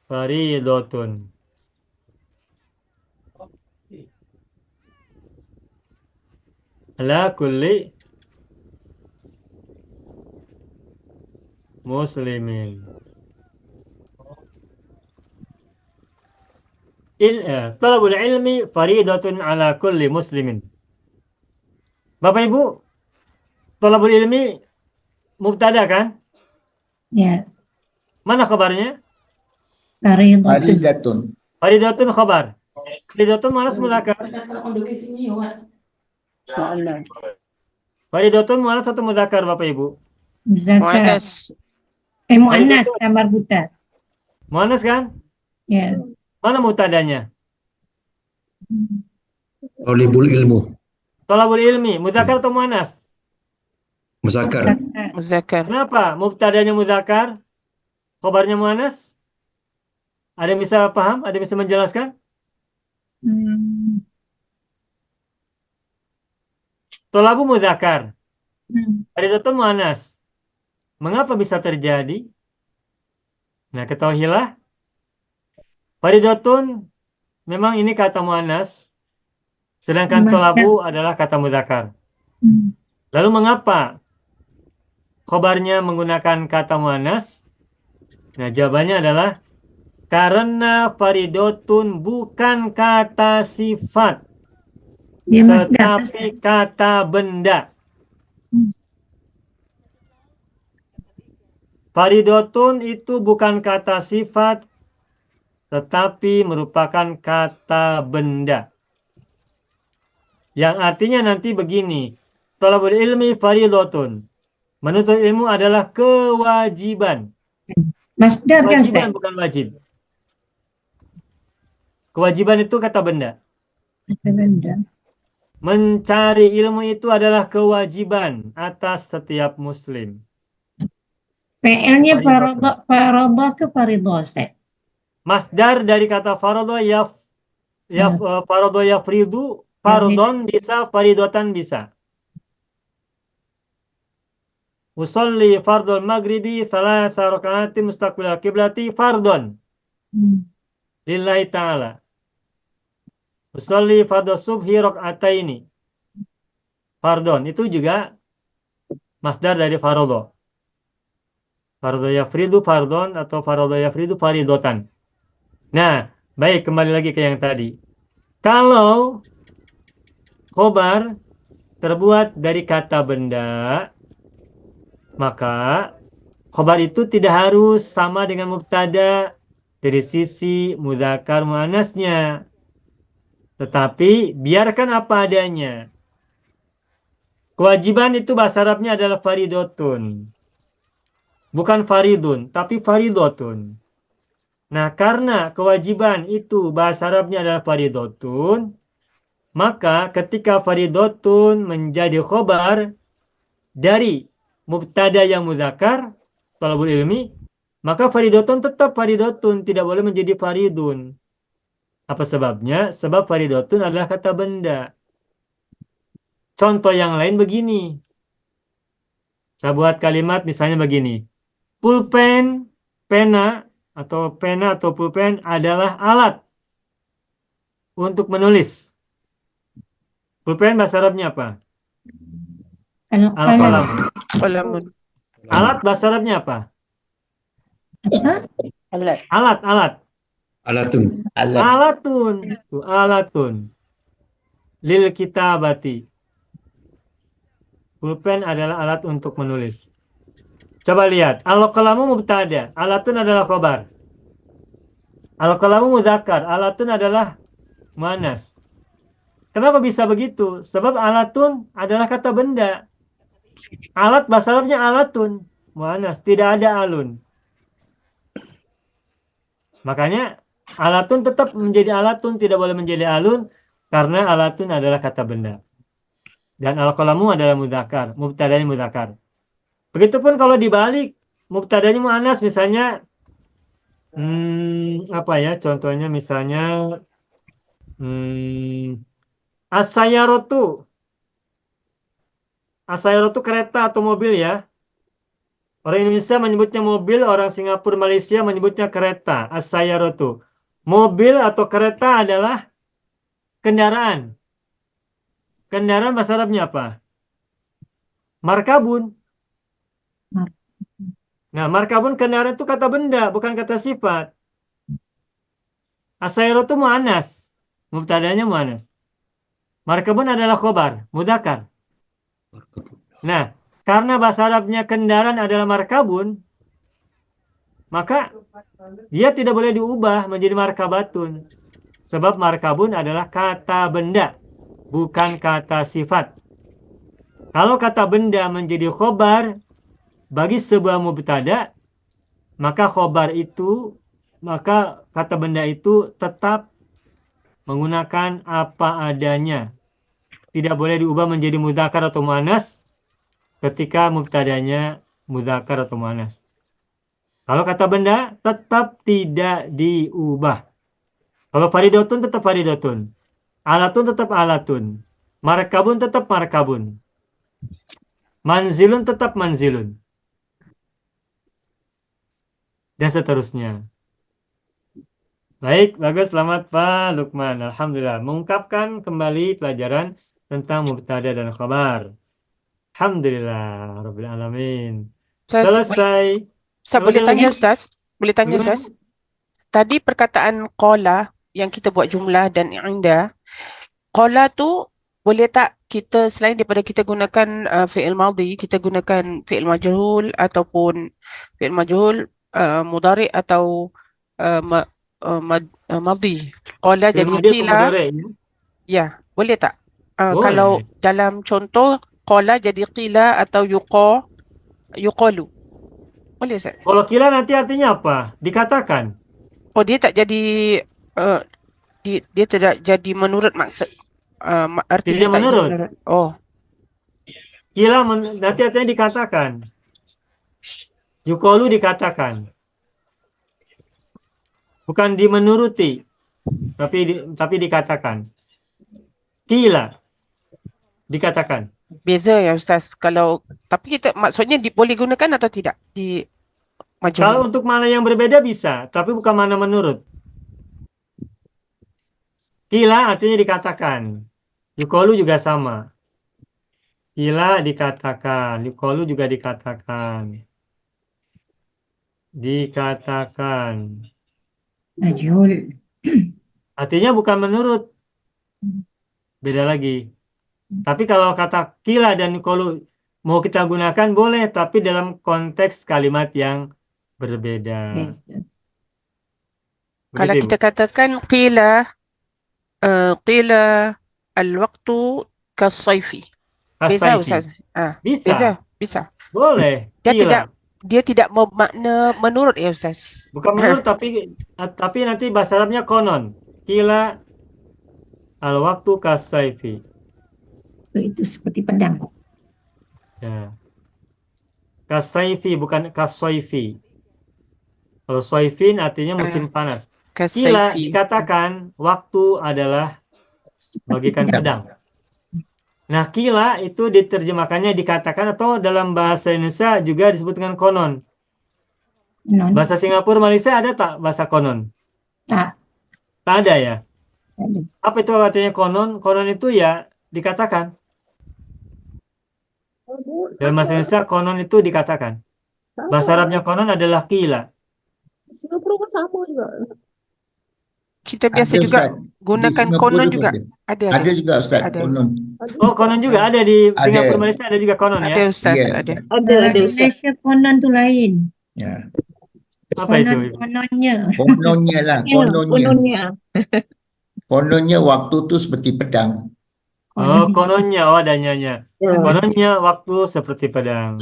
faridatun. Ala kulli muslimin. Talabul ilmi faridatun ala kulli muslimin. Bapak Ibu, thalabul ilmi mubtada kan? Ya. Mana khabarnya? Faridatun. Faridatun. Faridatun khabar. Faridatun muannas mudzakkar. Mu'annas. Faridatun muannas atau mudzakkar Bapak Ibu? Muzakkar. Muannas. Mu'annas tamar buta. Muannas kan? Ya. Mana mubtadanya? Thalibul ilmu. Thalabul ilmi, mudzakkar atau muannas? Muzakkar. Muzakkar. Kenapa mubtadanya mudzakkar? Khabarnya muannas? Ada yang bisa paham? Ada yang bisa menjelaskan? Thalabu mudzakkar. Faridatun muannas. Mengapa bisa terjadi? Nah, ketahuilah faridatun memang ini kata muannas, sedangkan thalabu adalah kata mudzakkar. Lalu mengapa khobarnya menggunakan kata muannas? Nah, jawabannya adalah karena faridatun bukan kata sifat, Dia masdar. tetapi kata benda. Faridatun itu bukan kata sifat, tetapi merupakan kata benda. Yang artinya nanti begini, thalabul ilmi faridatun. Menuntut ilmu adalah kewajiban. Masdar kan, Kewajiban Ustaz? bukan wajib. Kewajiban itu kata benda. Kata benda. Mencari ilmu itu adalah kewajiban atas setiap muslim. PL-nya faradah ke faridah, Ustaz? Masdar dari kata faradha faradha yafridu, fardhon bisa, faridatan bisa. Usolli fardhul maghribi salasa rakaatin mustaqbilal qiblati fardhon lillahi ta'ala. Usolli fardhus subhi raka'ataini fardhon, itu juga masdar dari faradha. Fardhu yafridu fardhon atau faradha yafridu faridatan. Nah, baik, kembali lagi ke yang tadi. Kalau khobar terbuat dari kata benda, maka khobar itu tidak harus sama dengan mubtada dari sisi mudzakkar muannasnya. Tetapi biarkan apa adanya. Kewajiban itu bahasa Arabnya adalah faridotun. Bukan faridun, tapi faridotun. Nah, karena kewajiban itu bahasa Arabnya adalah faridotun, maka ketika faridotun menjadi khobar dari mubtada yang mudzakkar, thalabul ilmi, maka faridotun tetap faridotun, tidak boleh menjadi faridun. Apa sebabnya? Sebab faridotun adalah kata benda. Contoh yang lain begini. Saya buat kalimat misalnya begini. Pulpen, pena atau pulpen adalah alat untuk menulis. Pulpen bahasa Arabnya apa? Al-qalam. Qalamun. Alat bahasa Arabnya apa? Alat. Alatun. Alatun. Lil kitabati. Pulpen adalah alat untuk menulis. Coba lihat, al-qalamu mubtada, alatun adalah khobar. Al-qalamu mudzakkar, alatun adalah muannas. Kenapa bisa begitu? Sebab alatun adalah kata benda. Alat bahasa Arabnya alatun, muannas, tidak ada alun. Makanya alatun tetap menjadi alatun, tidak boleh menjadi alun karena alatun adalah kata benda. Dan al-qalamu adalah mudzakkar, mubtadanya mudzakkar. Begitupun kalau dibalik, mubtadanya muannas, misalnya apa ya contohnya, misalnya as-sayyaratu kereta atau mobil ya. Orang Indonesia menyebutnya mobil, orang Singapura, Malaysia menyebutnya kereta. As-sayyaratu, mobil atau kereta adalah kendaraan. Kendaraan bahasa Arabnya apa? Markabun. Nah, markabun kendaraan itu kata benda, bukan kata sifat. As-sayyaratu muannas, mubtadanya muannas. Markabun adalah khobar, mudzakkar. Nah, karena bahasa Arabnya kendaraan adalah markabun, maka dia tidak boleh diubah menjadi markabatun. Sebab markabun adalah kata benda, bukan kata sifat. Kalau kata benda menjadi khobar bagi sebuah mubtada, maka kata benda itu tetap menggunakan apa adanya. Tidak boleh diubah menjadi mudzakkar atau muannas ketika mubtadanya mudzakkar atau muannas. Kalau kata benda tetap tidak diubah. Kalau faridotun tetap faridotun. Alatun tetap alatun. Markabun tetap markabun. Manzilun tetap manzilun. Dan seterusnya. Baik, bagus. Selamat Pak Lukman. Alhamdulillah. Mengungkapkan kembali pelajaran tentang mubtada dan khabar. Alhamdulillah. Rabbil alamin. Ustaz, Selesai. Ustaz boleh tanya Lagi? Ustaz? Boleh tanya Bagaimana? Ustaz? Tadi perkataan qala yang kita buat jumlah dan inda, qala tu boleh tak kita selain daripada kita gunakan fi'il madhi, kita gunakan fi'il majhul ataupun fi'il majhul mudhari atau madhi. Qala Fi'il jadi madhi atau qila, mudhari, ya? ya, boleh tak? Boleh. Kalau dalam contoh qala jadi qila atau yuqalu. Boleh Ustaz? Kalau kila nanti artinya apa? Dikatakan. Oh, dia tak jadi dia tidak jadi menurut maksud. Artinya Tidak tak jadi menurut. menurut. Oh, Kila nanti artinya dikatakan. Yuqalu dikatakan. Bukan dimenuruti, tapi dikatakan. Kila dikatakan. beza ya Ustaz. Tapi kita maksudnya boleh gunakan atau tidak di Kalau majhul? untuk mana yang berbeda bisa, tapi bukan mana menurut. Kila artinya dikatakan. Yuqalu juga sama. Kila dikatakan. Yuqalu juga dikatakan. Dikatakan. Majhul. Artinya bukan menurut. Beda lagi. Tapi kalau kata kila dan yuqalu mau kita gunakan boleh, tapi dalam konteks kalimat yang berbeda. Yes. Kalau Begitu, kita Ibu. katakan qila al-waqtu kas-sayfi. Beza As-sayfi. Ustaz. Bisa. Bisa. Boleh. Dia Kila. tidak bermakna menurut ya Ustaz. Bukan menurut, tapi nanti bahasa Arabnya konon. Kila al-waktu kas-sayfi. Itu seperti pedang. Ya. Kas-sayfi bukan kas-sayfi. Kalau sayfin artinya musim panas. Kila Kas-sayfi. dikatakan waktu adalah bagikan pedang. Nah, kila itu diterjemahkannya dikatakan atau dalam bahasa Indonesia juga disebut dengan konon. Non. Bahasa Singapura, Malaysia ada tak bahasa konon? Tak. Tak ada ya? Ada. Apa itu artinya konon? Konon itu ya dikatakan. Dalam bahasa Indonesia konon itu dikatakan. Bahasa Arabnya konon adalah kila. Singapura pun sama juga. Kita biasa Ada, juga Ustaz. Di gunakan Singapura konon pun juga. ada. Ada. Ada juga Ustaz, Ada. konon. Oh, konon juga ada di Ada. Singapura, Malaysia ada juga konon Ada ya? Ustaz, Ya. ada. Ada Kalau di Ustaz. Malaysia konon tu lain. Ya. Apa itu? Ibu? Kononnya. Kononnya lah, Ya, kononnya. Kononnya waktu tu seperti pedang. Oh, kononnya, oh adanya. Ya. Kononnya waktu seperti pedang.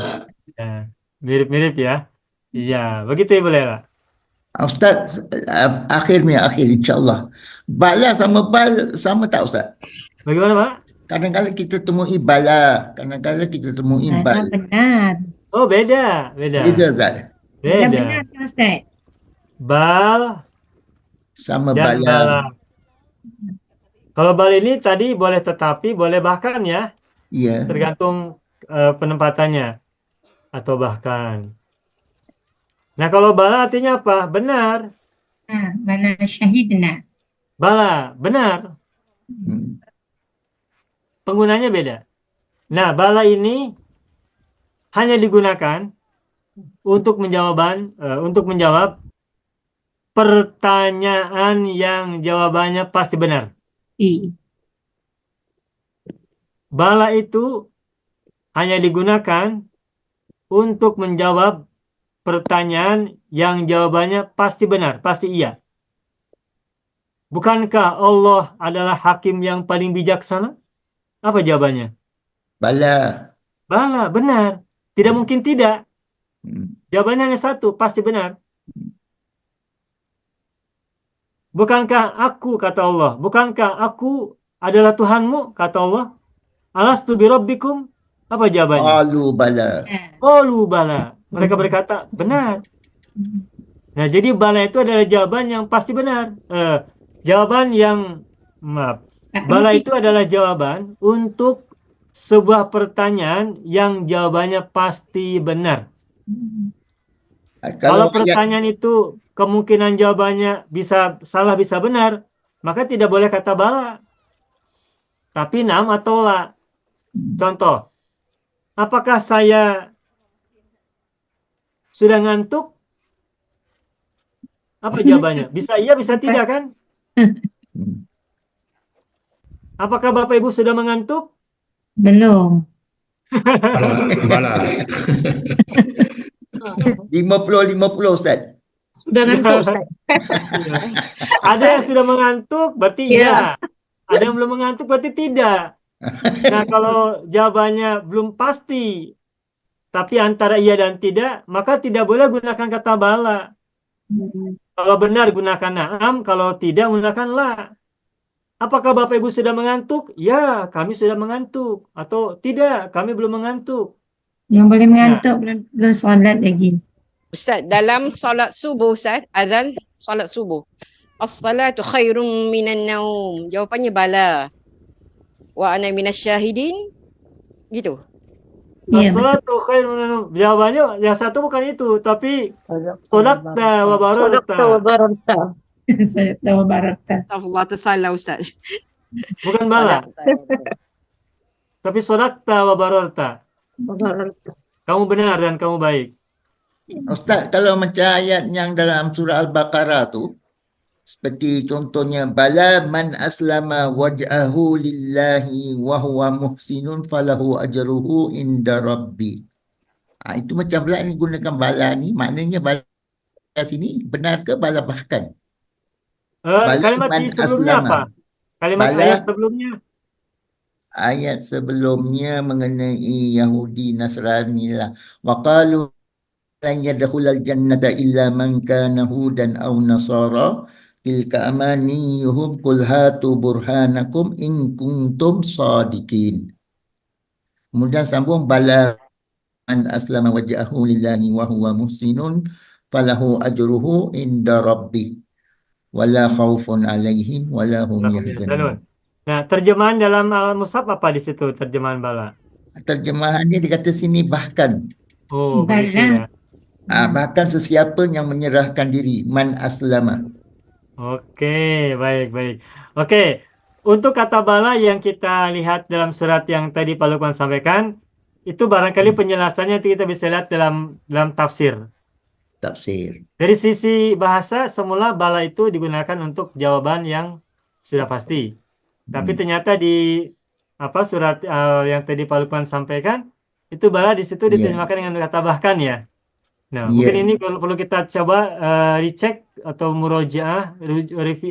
Ya, mirip-mirip ya. Iya, begitu Ibu Lela. Ustaz, akhir insyaAllah. Bala sama bal sama tak Ustaz? Bagaimana, Pak? Kadang-kadang kita temui bala, kadang-kadang kita temui bal. Benar. Oh, beda. Beda Ustaz. Benar tu Ustaz. Bal Sama dan bala. bala. Kalau bal ini tadi boleh tetapi, boleh bahkan ya. Ya. Tergantung penempatannya. Atau bahkan. Nah, kalau bala artinya apa? Benar. Bala syahidna. Bala, benar. Penggunanya beda. Nah, bala ini hanya digunakan untuk menjawab pertanyaan yang jawabannya pasti benar. Bala itu hanya digunakan untuk menjawab pertanyaan yang jawabannya pasti benar, pasti iya. Bukankah Allah adalah hakim yang paling bijaksana? Apa jawabannya? Bala. Bala, benar. Tidak mungkin tidak. Jawabannya hanya satu, pasti benar. Bukankah aku, kata Allah, bukankah aku adalah Tuhanmu, kata Allah? Alastu birabbikum? Apa jawabannya? Qalu bala. Qalu bala. Mereka berkata, benar. Nah, jadi bala itu adalah jawaban yang pasti benar. Jawaban yang, maaf, bala itu adalah jawaban untuk sebuah pertanyaan yang jawabannya pasti benar. Kalau pertanyaan itu kemungkinan jawabannya bisa salah, bisa benar, maka tidak boleh kata bala. Tapi nam atau la. Contoh, apakah saya sudah ngantuk? Apa jawabannya? Bisa iya, bisa tidak kan? Apakah Bapak Ibu sudah mengantuk? Belum. Bala. 50-50 Ustaz. Sudah ngantuk, Ustaz. Ada yang sudah mengantuk, berarti iya. Ada yang belum mengantuk, berarti tidak. Nah, kalau jawabannya belum pasti, tapi antara iya dan tidak, maka tidak boleh gunakan kata bala. Kalau benar gunakan na'am, kalau tidak gunakan la. Apakah Bapak Ibu sudah mengantuk? Ya, kami sudah mengantuk. Atau tidak, kami belum mengantuk. Yang boleh mengantuk belum solat lagi. Ustaz, dalam solat subuh Ustaz, azan solat subuh. As-salatu khairum minan naum. Jawapannya bala. Wa ana minasyahidin. Gitu. Ya, As-salatu khairun minan naum. Jawabannya yang satu bukan itu, tapi sodakta wa bararta. Sodakta wa bararta. solat wa barata. Astagfirullah, tersalah Ustaz. Bukan bala, tapi sodakta wa bararta. Kamu benar dan kamu baik. Ustaz, kalau macam ayat yang dalam surah Al-Baqarah tu, seperti contohnya, bala man aslama waj'ahu lillahi wa huwa muhsinun falahu ajruhu inda rabbi. Itu macam pula ni gunakan bala ni, maknanya bala sini benar ke bala bahkan? Kalimat di sebelumnya apa? Kalimat Bala. ayat sebelumnya. Ayat sebelumnya mengenai Yahudi Nasrani lah. Wa qalu lan yadkhulal jannata illa man kana hudan aw nasara tilka amaniyuhum qul hatu burhanakum in kuntum sadiqin. Kemudian sambung bala man aslama wajhahu lillahi wa huwa muhsinun falahu ajruhu inda rabbih wala khaufun alaihim wala hum yahzanun. Nah, terjemahan dalam Al-Mushaf apa di situ terjemahan bala? Terjemahannya dikata sini bahkan. Oh, begitu ya. Bahkan sesiapa yang menyerahkan diri, man aslama. Oke, baik. Oke, untuk kata bala yang kita lihat dalam surat yang tadi Pak Lukman sampaikan, itu barangkali penjelasannya itu kita bisa lihat dalam tafsir. Tafsir. Dari sisi bahasa, semula bala itu digunakan untuk jawaban yang sudah pasti. Tapi ternyata di surat yang tadi Pak Lukman sampaikan, itu bala di situ diterjemahkan dengan kata bahkan ya. Nah, mungkin ini perlu kita coba recheck atau murojaah,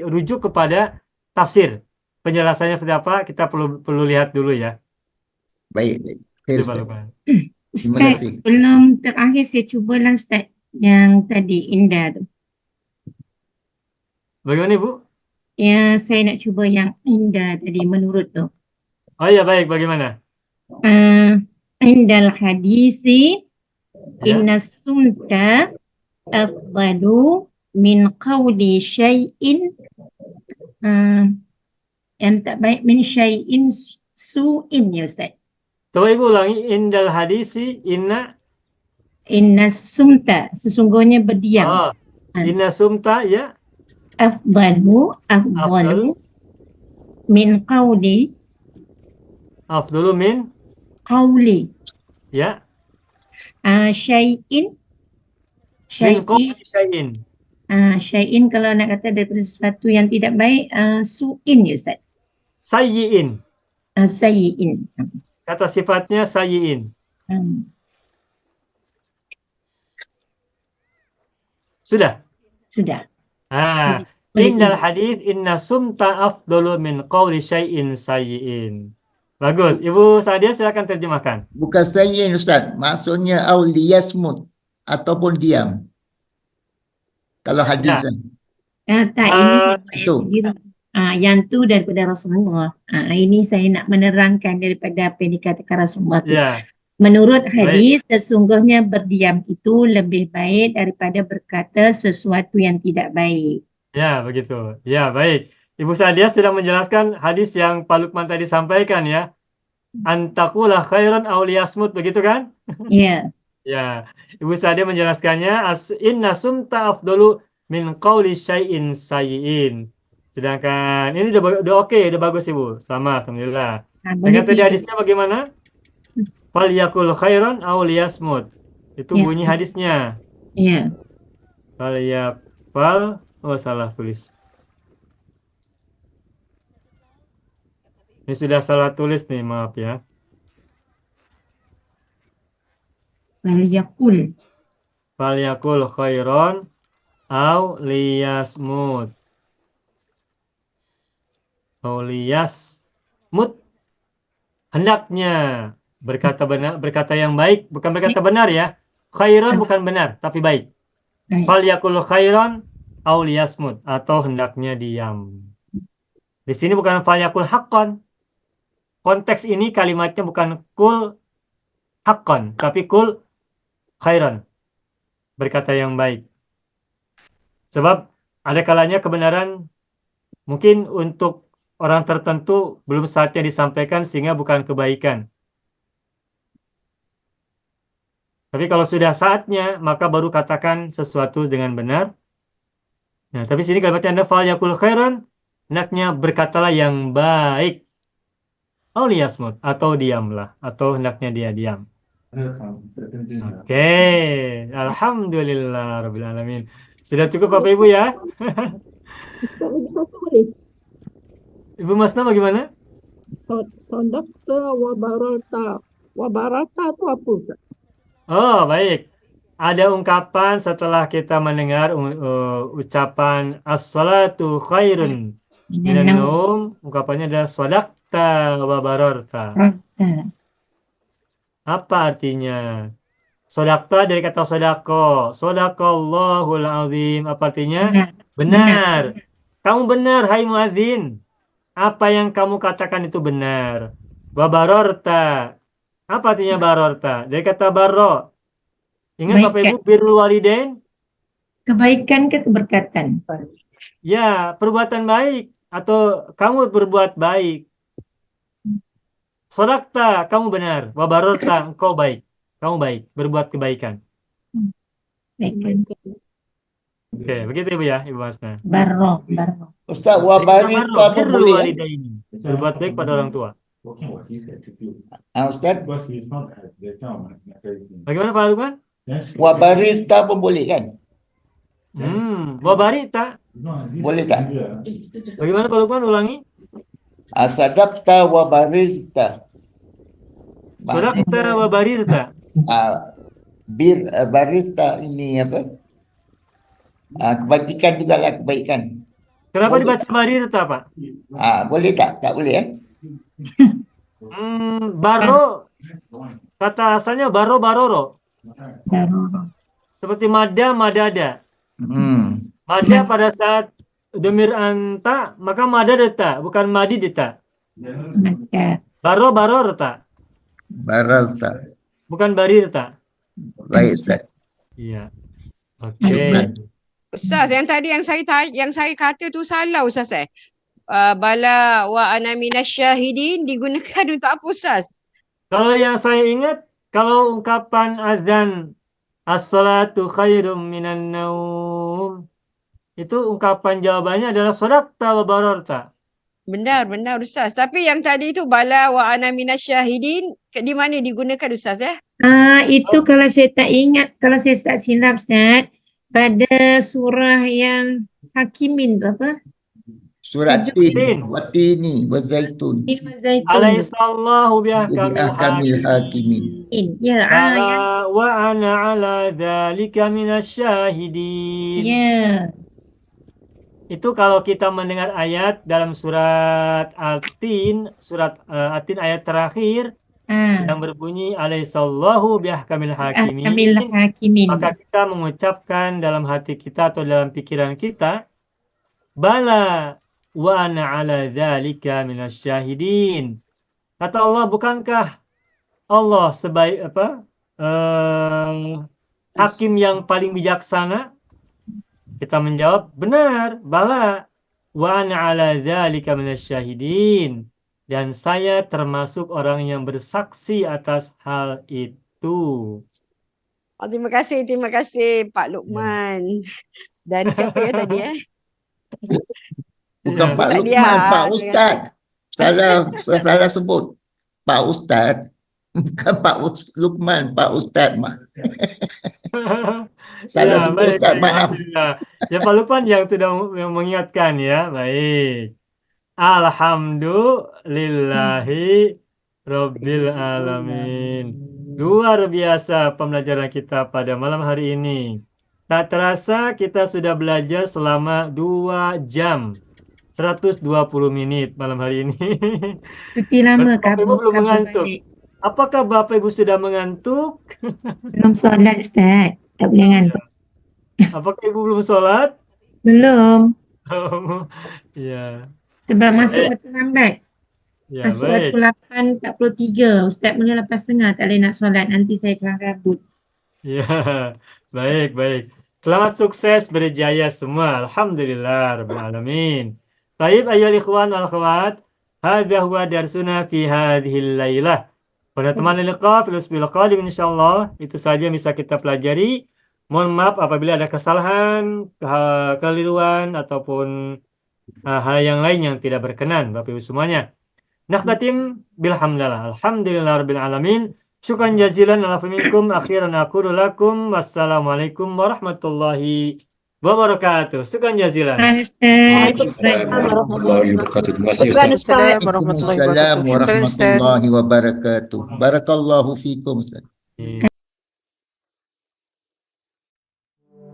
rujuk kepada tafsir. Penjelasannya seperti apa, kita perlu lihat dulu ya. Baik. Ustaz, sebelum terakhir saya cubalah Ustaz yang tadi Indah tu. Bagaimana Ibu? Ya, saya nak cuba yang Indah tadi menurut tu. Oh ya, baik. Bagaimana? Indal hadisi inna sumta afdalu min qawli syai'in yang tak baik min syai'in su'in ya Ustaz. Coba Ibu ulangi. Indal hadisi inna sumta, sesungguhnya berdiam. Inna sumta ya. Afdalu min qawli. Afdalu min qawli. Ya. Syai'in. Syai'in kalau nak kata daripada sesuatu yang tidak baik, su'in ya Ustaz. Sayyi'in. Sayyi'in. Kata sifatnya sayyi'in. Sudah? Sudah. Ah, Boleh innal ibu. hadis inna sumta afdalu min qawli syai'in sayyi'in. Bagus. Ibu Sadia silakan terjemahkan. Bukan sayyin Ustaz. Maksudnya auliyasmut ataupun diam. Kalau hadis. Tak, ini saya buat Itu. yang sendiri. Yang tu daripada Rasulullah. Ini saya nak menerangkan daripada apa yang dikatakan Rasulullah tu. Ya. Menurut hadis, sesungguhnya berdiam itu lebih baik daripada berkata sesuatu yang tidak baik. Ya, begitu. Ya, baik. Ibu Sadia sedang menjelaskan hadis yang Pak Lukman tadi sampaikan ya. Antakulah khairan aw liyasmut, begitu kan? Ya. Ya. Ibu Sadia menjelaskannya inna sumta afdalu min qawli syai'in sayyi'in. Sedangkan ini udah oke, udah bagus Ibu. Selamat, alhamdulillah. Dengan tadi hadisnya bagaimana? Fal yakul khairan aw liyasmut. Itu Yes. bunyi hadisnya. Ya. Oh salah tulis. Ini sudah salah tulis nih, maaf ya. Waliyakul. Fal yakul khairan aw liyasmut. Aw liyasmut. Hendaknya berkata benar, berkata yang baik, bukan berkata benar ya. Khairan bukan benar, tapi baik. Fal yakul khairan aw liyasmut, atau hendaknya diam. Di sini bukan fal yakul haqqan. Konteks ini kalimatnya bukan kul haqqan, tapi kul khairan. Berkata yang baik. Sebab ada kalanya kebenaran mungkin untuk orang tertentu belum saatnya disampaikan sehingga bukan kebaikan. Tapi kalau sudah saatnya, maka baru katakan sesuatu dengan benar. Nah, tapi sini kalimatnya ada fal yakul khairan, hendaknya berkatalah yang baik. Auliyasmut, atau diamlah, atau hendaknya dia diam. Oke, alhamdulillah rabbil alamin. Sudah cukup Bapak Ibu ya? Ustaz lagi satu boleh? Ibu Masna bagaimana? Sodakta wa barata. Wa barata itu apa Ustaz? Oh, baik. Ada ungkapan setelah kita mendengar ucapan as-salatu khairun minan naum, ungkapannya adalah sodakta wa bararta. Apa artinya? Sodakta dari kata sodako. Sodakallahul azim. Apa artinya? Benar. Kamu benar, hai muazin. Apa yang kamu katakan itu benar. Wa bararta. Apa artinya bararta? Dari kata barro. Ingat Bapak Ibu, birrul walidain? Kebaikan ke keberkatan? Ya, perbuatan baik. Atau kamu berbuat baik. Sodakta, kamu benar. Wabarota, engkau baik. Kamu baik, berbuat kebaikan. Oke, begitu Ibu ya, Ibu Masna. Barro. Ustaz, wabarita pun boleh. Berbuat baik pada orang tua. Ustaz, bagaimana Pak Lukman? wabarita pun boleh kan? Wabarita. Boleh tak? Bagaimana Pak Lukman, ulangi? Asadakta wabarita. Sodakta wabarirta. Barista ini apa? Kebajikan juga lah, kebaikan. Kenapa boleh. dibaca barirta, Pak? Boleh tak? Tak boleh ya? Baro. Kata asalnya baro baroro. Seperti mada madada. Mada pada saat demir anta, maka mada deta, bukan madi deta. Baro barorta. Baralta. Bukan barirta. Baik, Ustaz. Iya. Oke. Ustaz, yang tadi yang saya kata tu salah Ustaz bala wa ana minasyahidin digunakan untuk apa Ustaz? Kalau yang saya ingat, kalau ungkapan azan as-salatu khairum minan naum, itu ungkapan jawabannya adalah sodakta wa bararta. Benar Ustaz. Tapi yang tadi itu bala wa ana minasyahidin di mana digunakan Ustaz ya? Itu kalau saya tak ingat, kalau saya tak silap Ustaz, pada surah yang Hakimin tu apa? Surat Tin. Tin. Watini wazaitun. Tin wa zaitun. Alaihissallahu bihkamil Biahkamil hakimin. Ya, yang Bala wa ana ala dzalika minasyahidin. ya. Itu kalau kita mendengar ayat dalam surat At-Tin, At-Tin ayat terakhir yang berbunyi alaihissallahu bihkamil hakimin, Ahkamil hakimin. maka kita mengucapkan dalam hati kita atau dalam pikiran kita, bala wa ana ala dzalika minasyahidin. Kata Allah, bukankah Allah sebaik hakim yang paling bijaksana? Kita menjawab, benar, bala wa ana ala dzalika minasyahidin, dan saya termasuk orang yang bersaksi atas hal itu. Oh, terima kasih Pak Luqman. Dan siapa ya tadi ya? Bukan Pak Ustaz Luqman, Dia. Pak Ustaz. Salah sebut. Pak Ustaz. Bukan Pak Luqman, Pak Ustaz. Salah sebut Ustaz, maaf. Ya Pak Luqman yang sudah mengingatkan ya. Baik. Alhamdulillahi Rabbil Alamin. Luar biasa pembelajaran kita pada malam hari ini. Tak terasa kita sudah belajar selama 2 jam 120 menit malam hari ini. Cuti lama Bapak Ibu kabur belum mengantuk. balik. Apakah Bapak Ibu sudah mengantuk? Belum solat Ustaz. Tak boleh ngantuk. Apakah Ibu belum sholat? Belum. Ya, Sebab masuk waktu lambat. ya Masuk baik. waktu 8.43. Ustaz mula 8.30 tak boleh nak solat. Nanti saya kelang kabut. Ya, baik, baik. Selamat sukses, berjaya semua. Alhamdulillah Rabbil Alamin. Baik, ayyuhal ikhwan wal akhwat. Hadha huwa darsuna fi hadhil lailah. Pada teman liqa fil usbil qadim insyaallah. Itu saja yang bisa kita pelajari. Mohon maaf apabila ada kesalahan, kekeliruan ataupun hal yang lain yang tidak berkenan Bapak Ibu semuanya. Nakhtatim bilhamdulillah. Alhamdulillah Rabbil Alamin. Syukran jazilan ala minkum. Akhiran aqulu lakum wassalamualaikum warahmatullahi wabarakatuh. Syukran jazilan. Waalaikumsalam warahmatullahi wabarakatuh. Terima kasih Ustaz. Assalamualaikum warahmatullahi Waalaikumsalam wabarakatuh. Syukran Ustaz. warahmatullahi wabarakatuh. Barakallahu fikum Ustaz.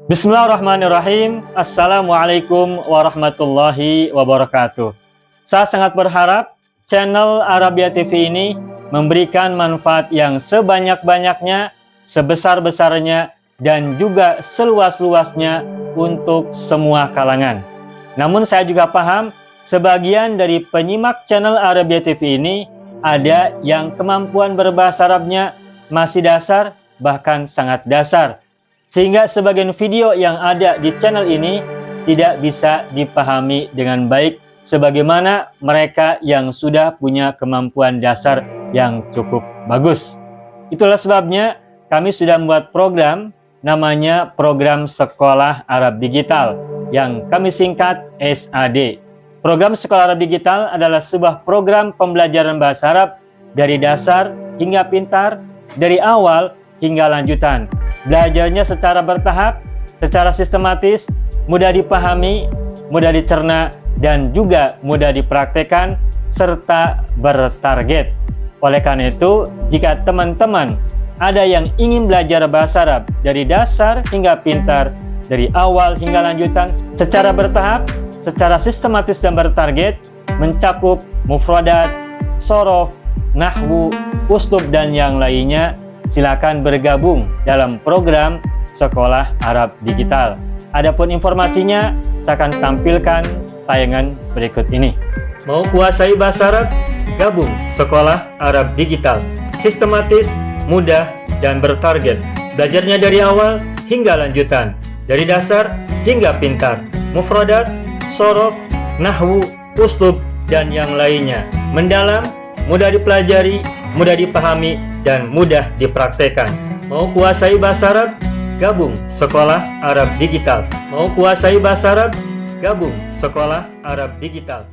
Bismillahirrahmanirrahim. Assalamualaikum warahmatullahi wabarakatuh. Saya sangat berharap channel Arabia TV ini memberikan manfaat yang sebanyak-banyaknya, sebesar-besarnya, dan juga seluas-luasnya untuk semua kalangan. Namun saya juga paham, sebagian dari penyimak channel Arabia TV ini ada yang kemampuan berbahasa Arabnya masih dasar, bahkan sangat dasar. Sehingga sebagian video yang ada di channel ini tidak bisa dipahami dengan baik sebagaimana mereka yang sudah punya kemampuan dasar yang cukup bagus. Itulah sebabnya kami sudah membuat program namanya Program Sekolah Arab Digital yang kami singkat SAD. Program Sekolah Arab Digital adalah sebuah program pembelajaran bahasa Arab dari dasar hingga pintar, dari awal hingga lanjutan. Belajarnya secara bertahap, secara sistematis, mudah dipahami, mudah dicerna, dan juga mudah dipraktekkan, serta bertarget. Oleh karena itu, jika teman-teman ada yang ingin belajar bahasa Arab dari dasar hingga pintar, dari awal hingga lanjutan, secara bertahap, secara sistematis dan bertarget, mencakup mufradat, sorof, nahwu, uslub, dan yang lainnya, silakan bergabung dalam program Sekolah Arab Digital. Adapun informasinya, saya akan tampilkan tayangan berikut ini. Mau kuasai bahasa Arab? Gabung Sekolah Arab Digital. Sistematis, mudah, dan bertarget. Belajarnya dari awal hingga lanjutan. Dari dasar hingga pintar. Mufradat, sorof, nahwu, uslub, dan yang lainnya. Mendalam, mudah dipelajari, mudah dipahami, dan mudah dipraktekkan. Mau kuasai bahasa Arab? Gabung Sekolah Arab Digital. Mau kuasai bahasa Arab? Gabung Sekolah Arab Digital.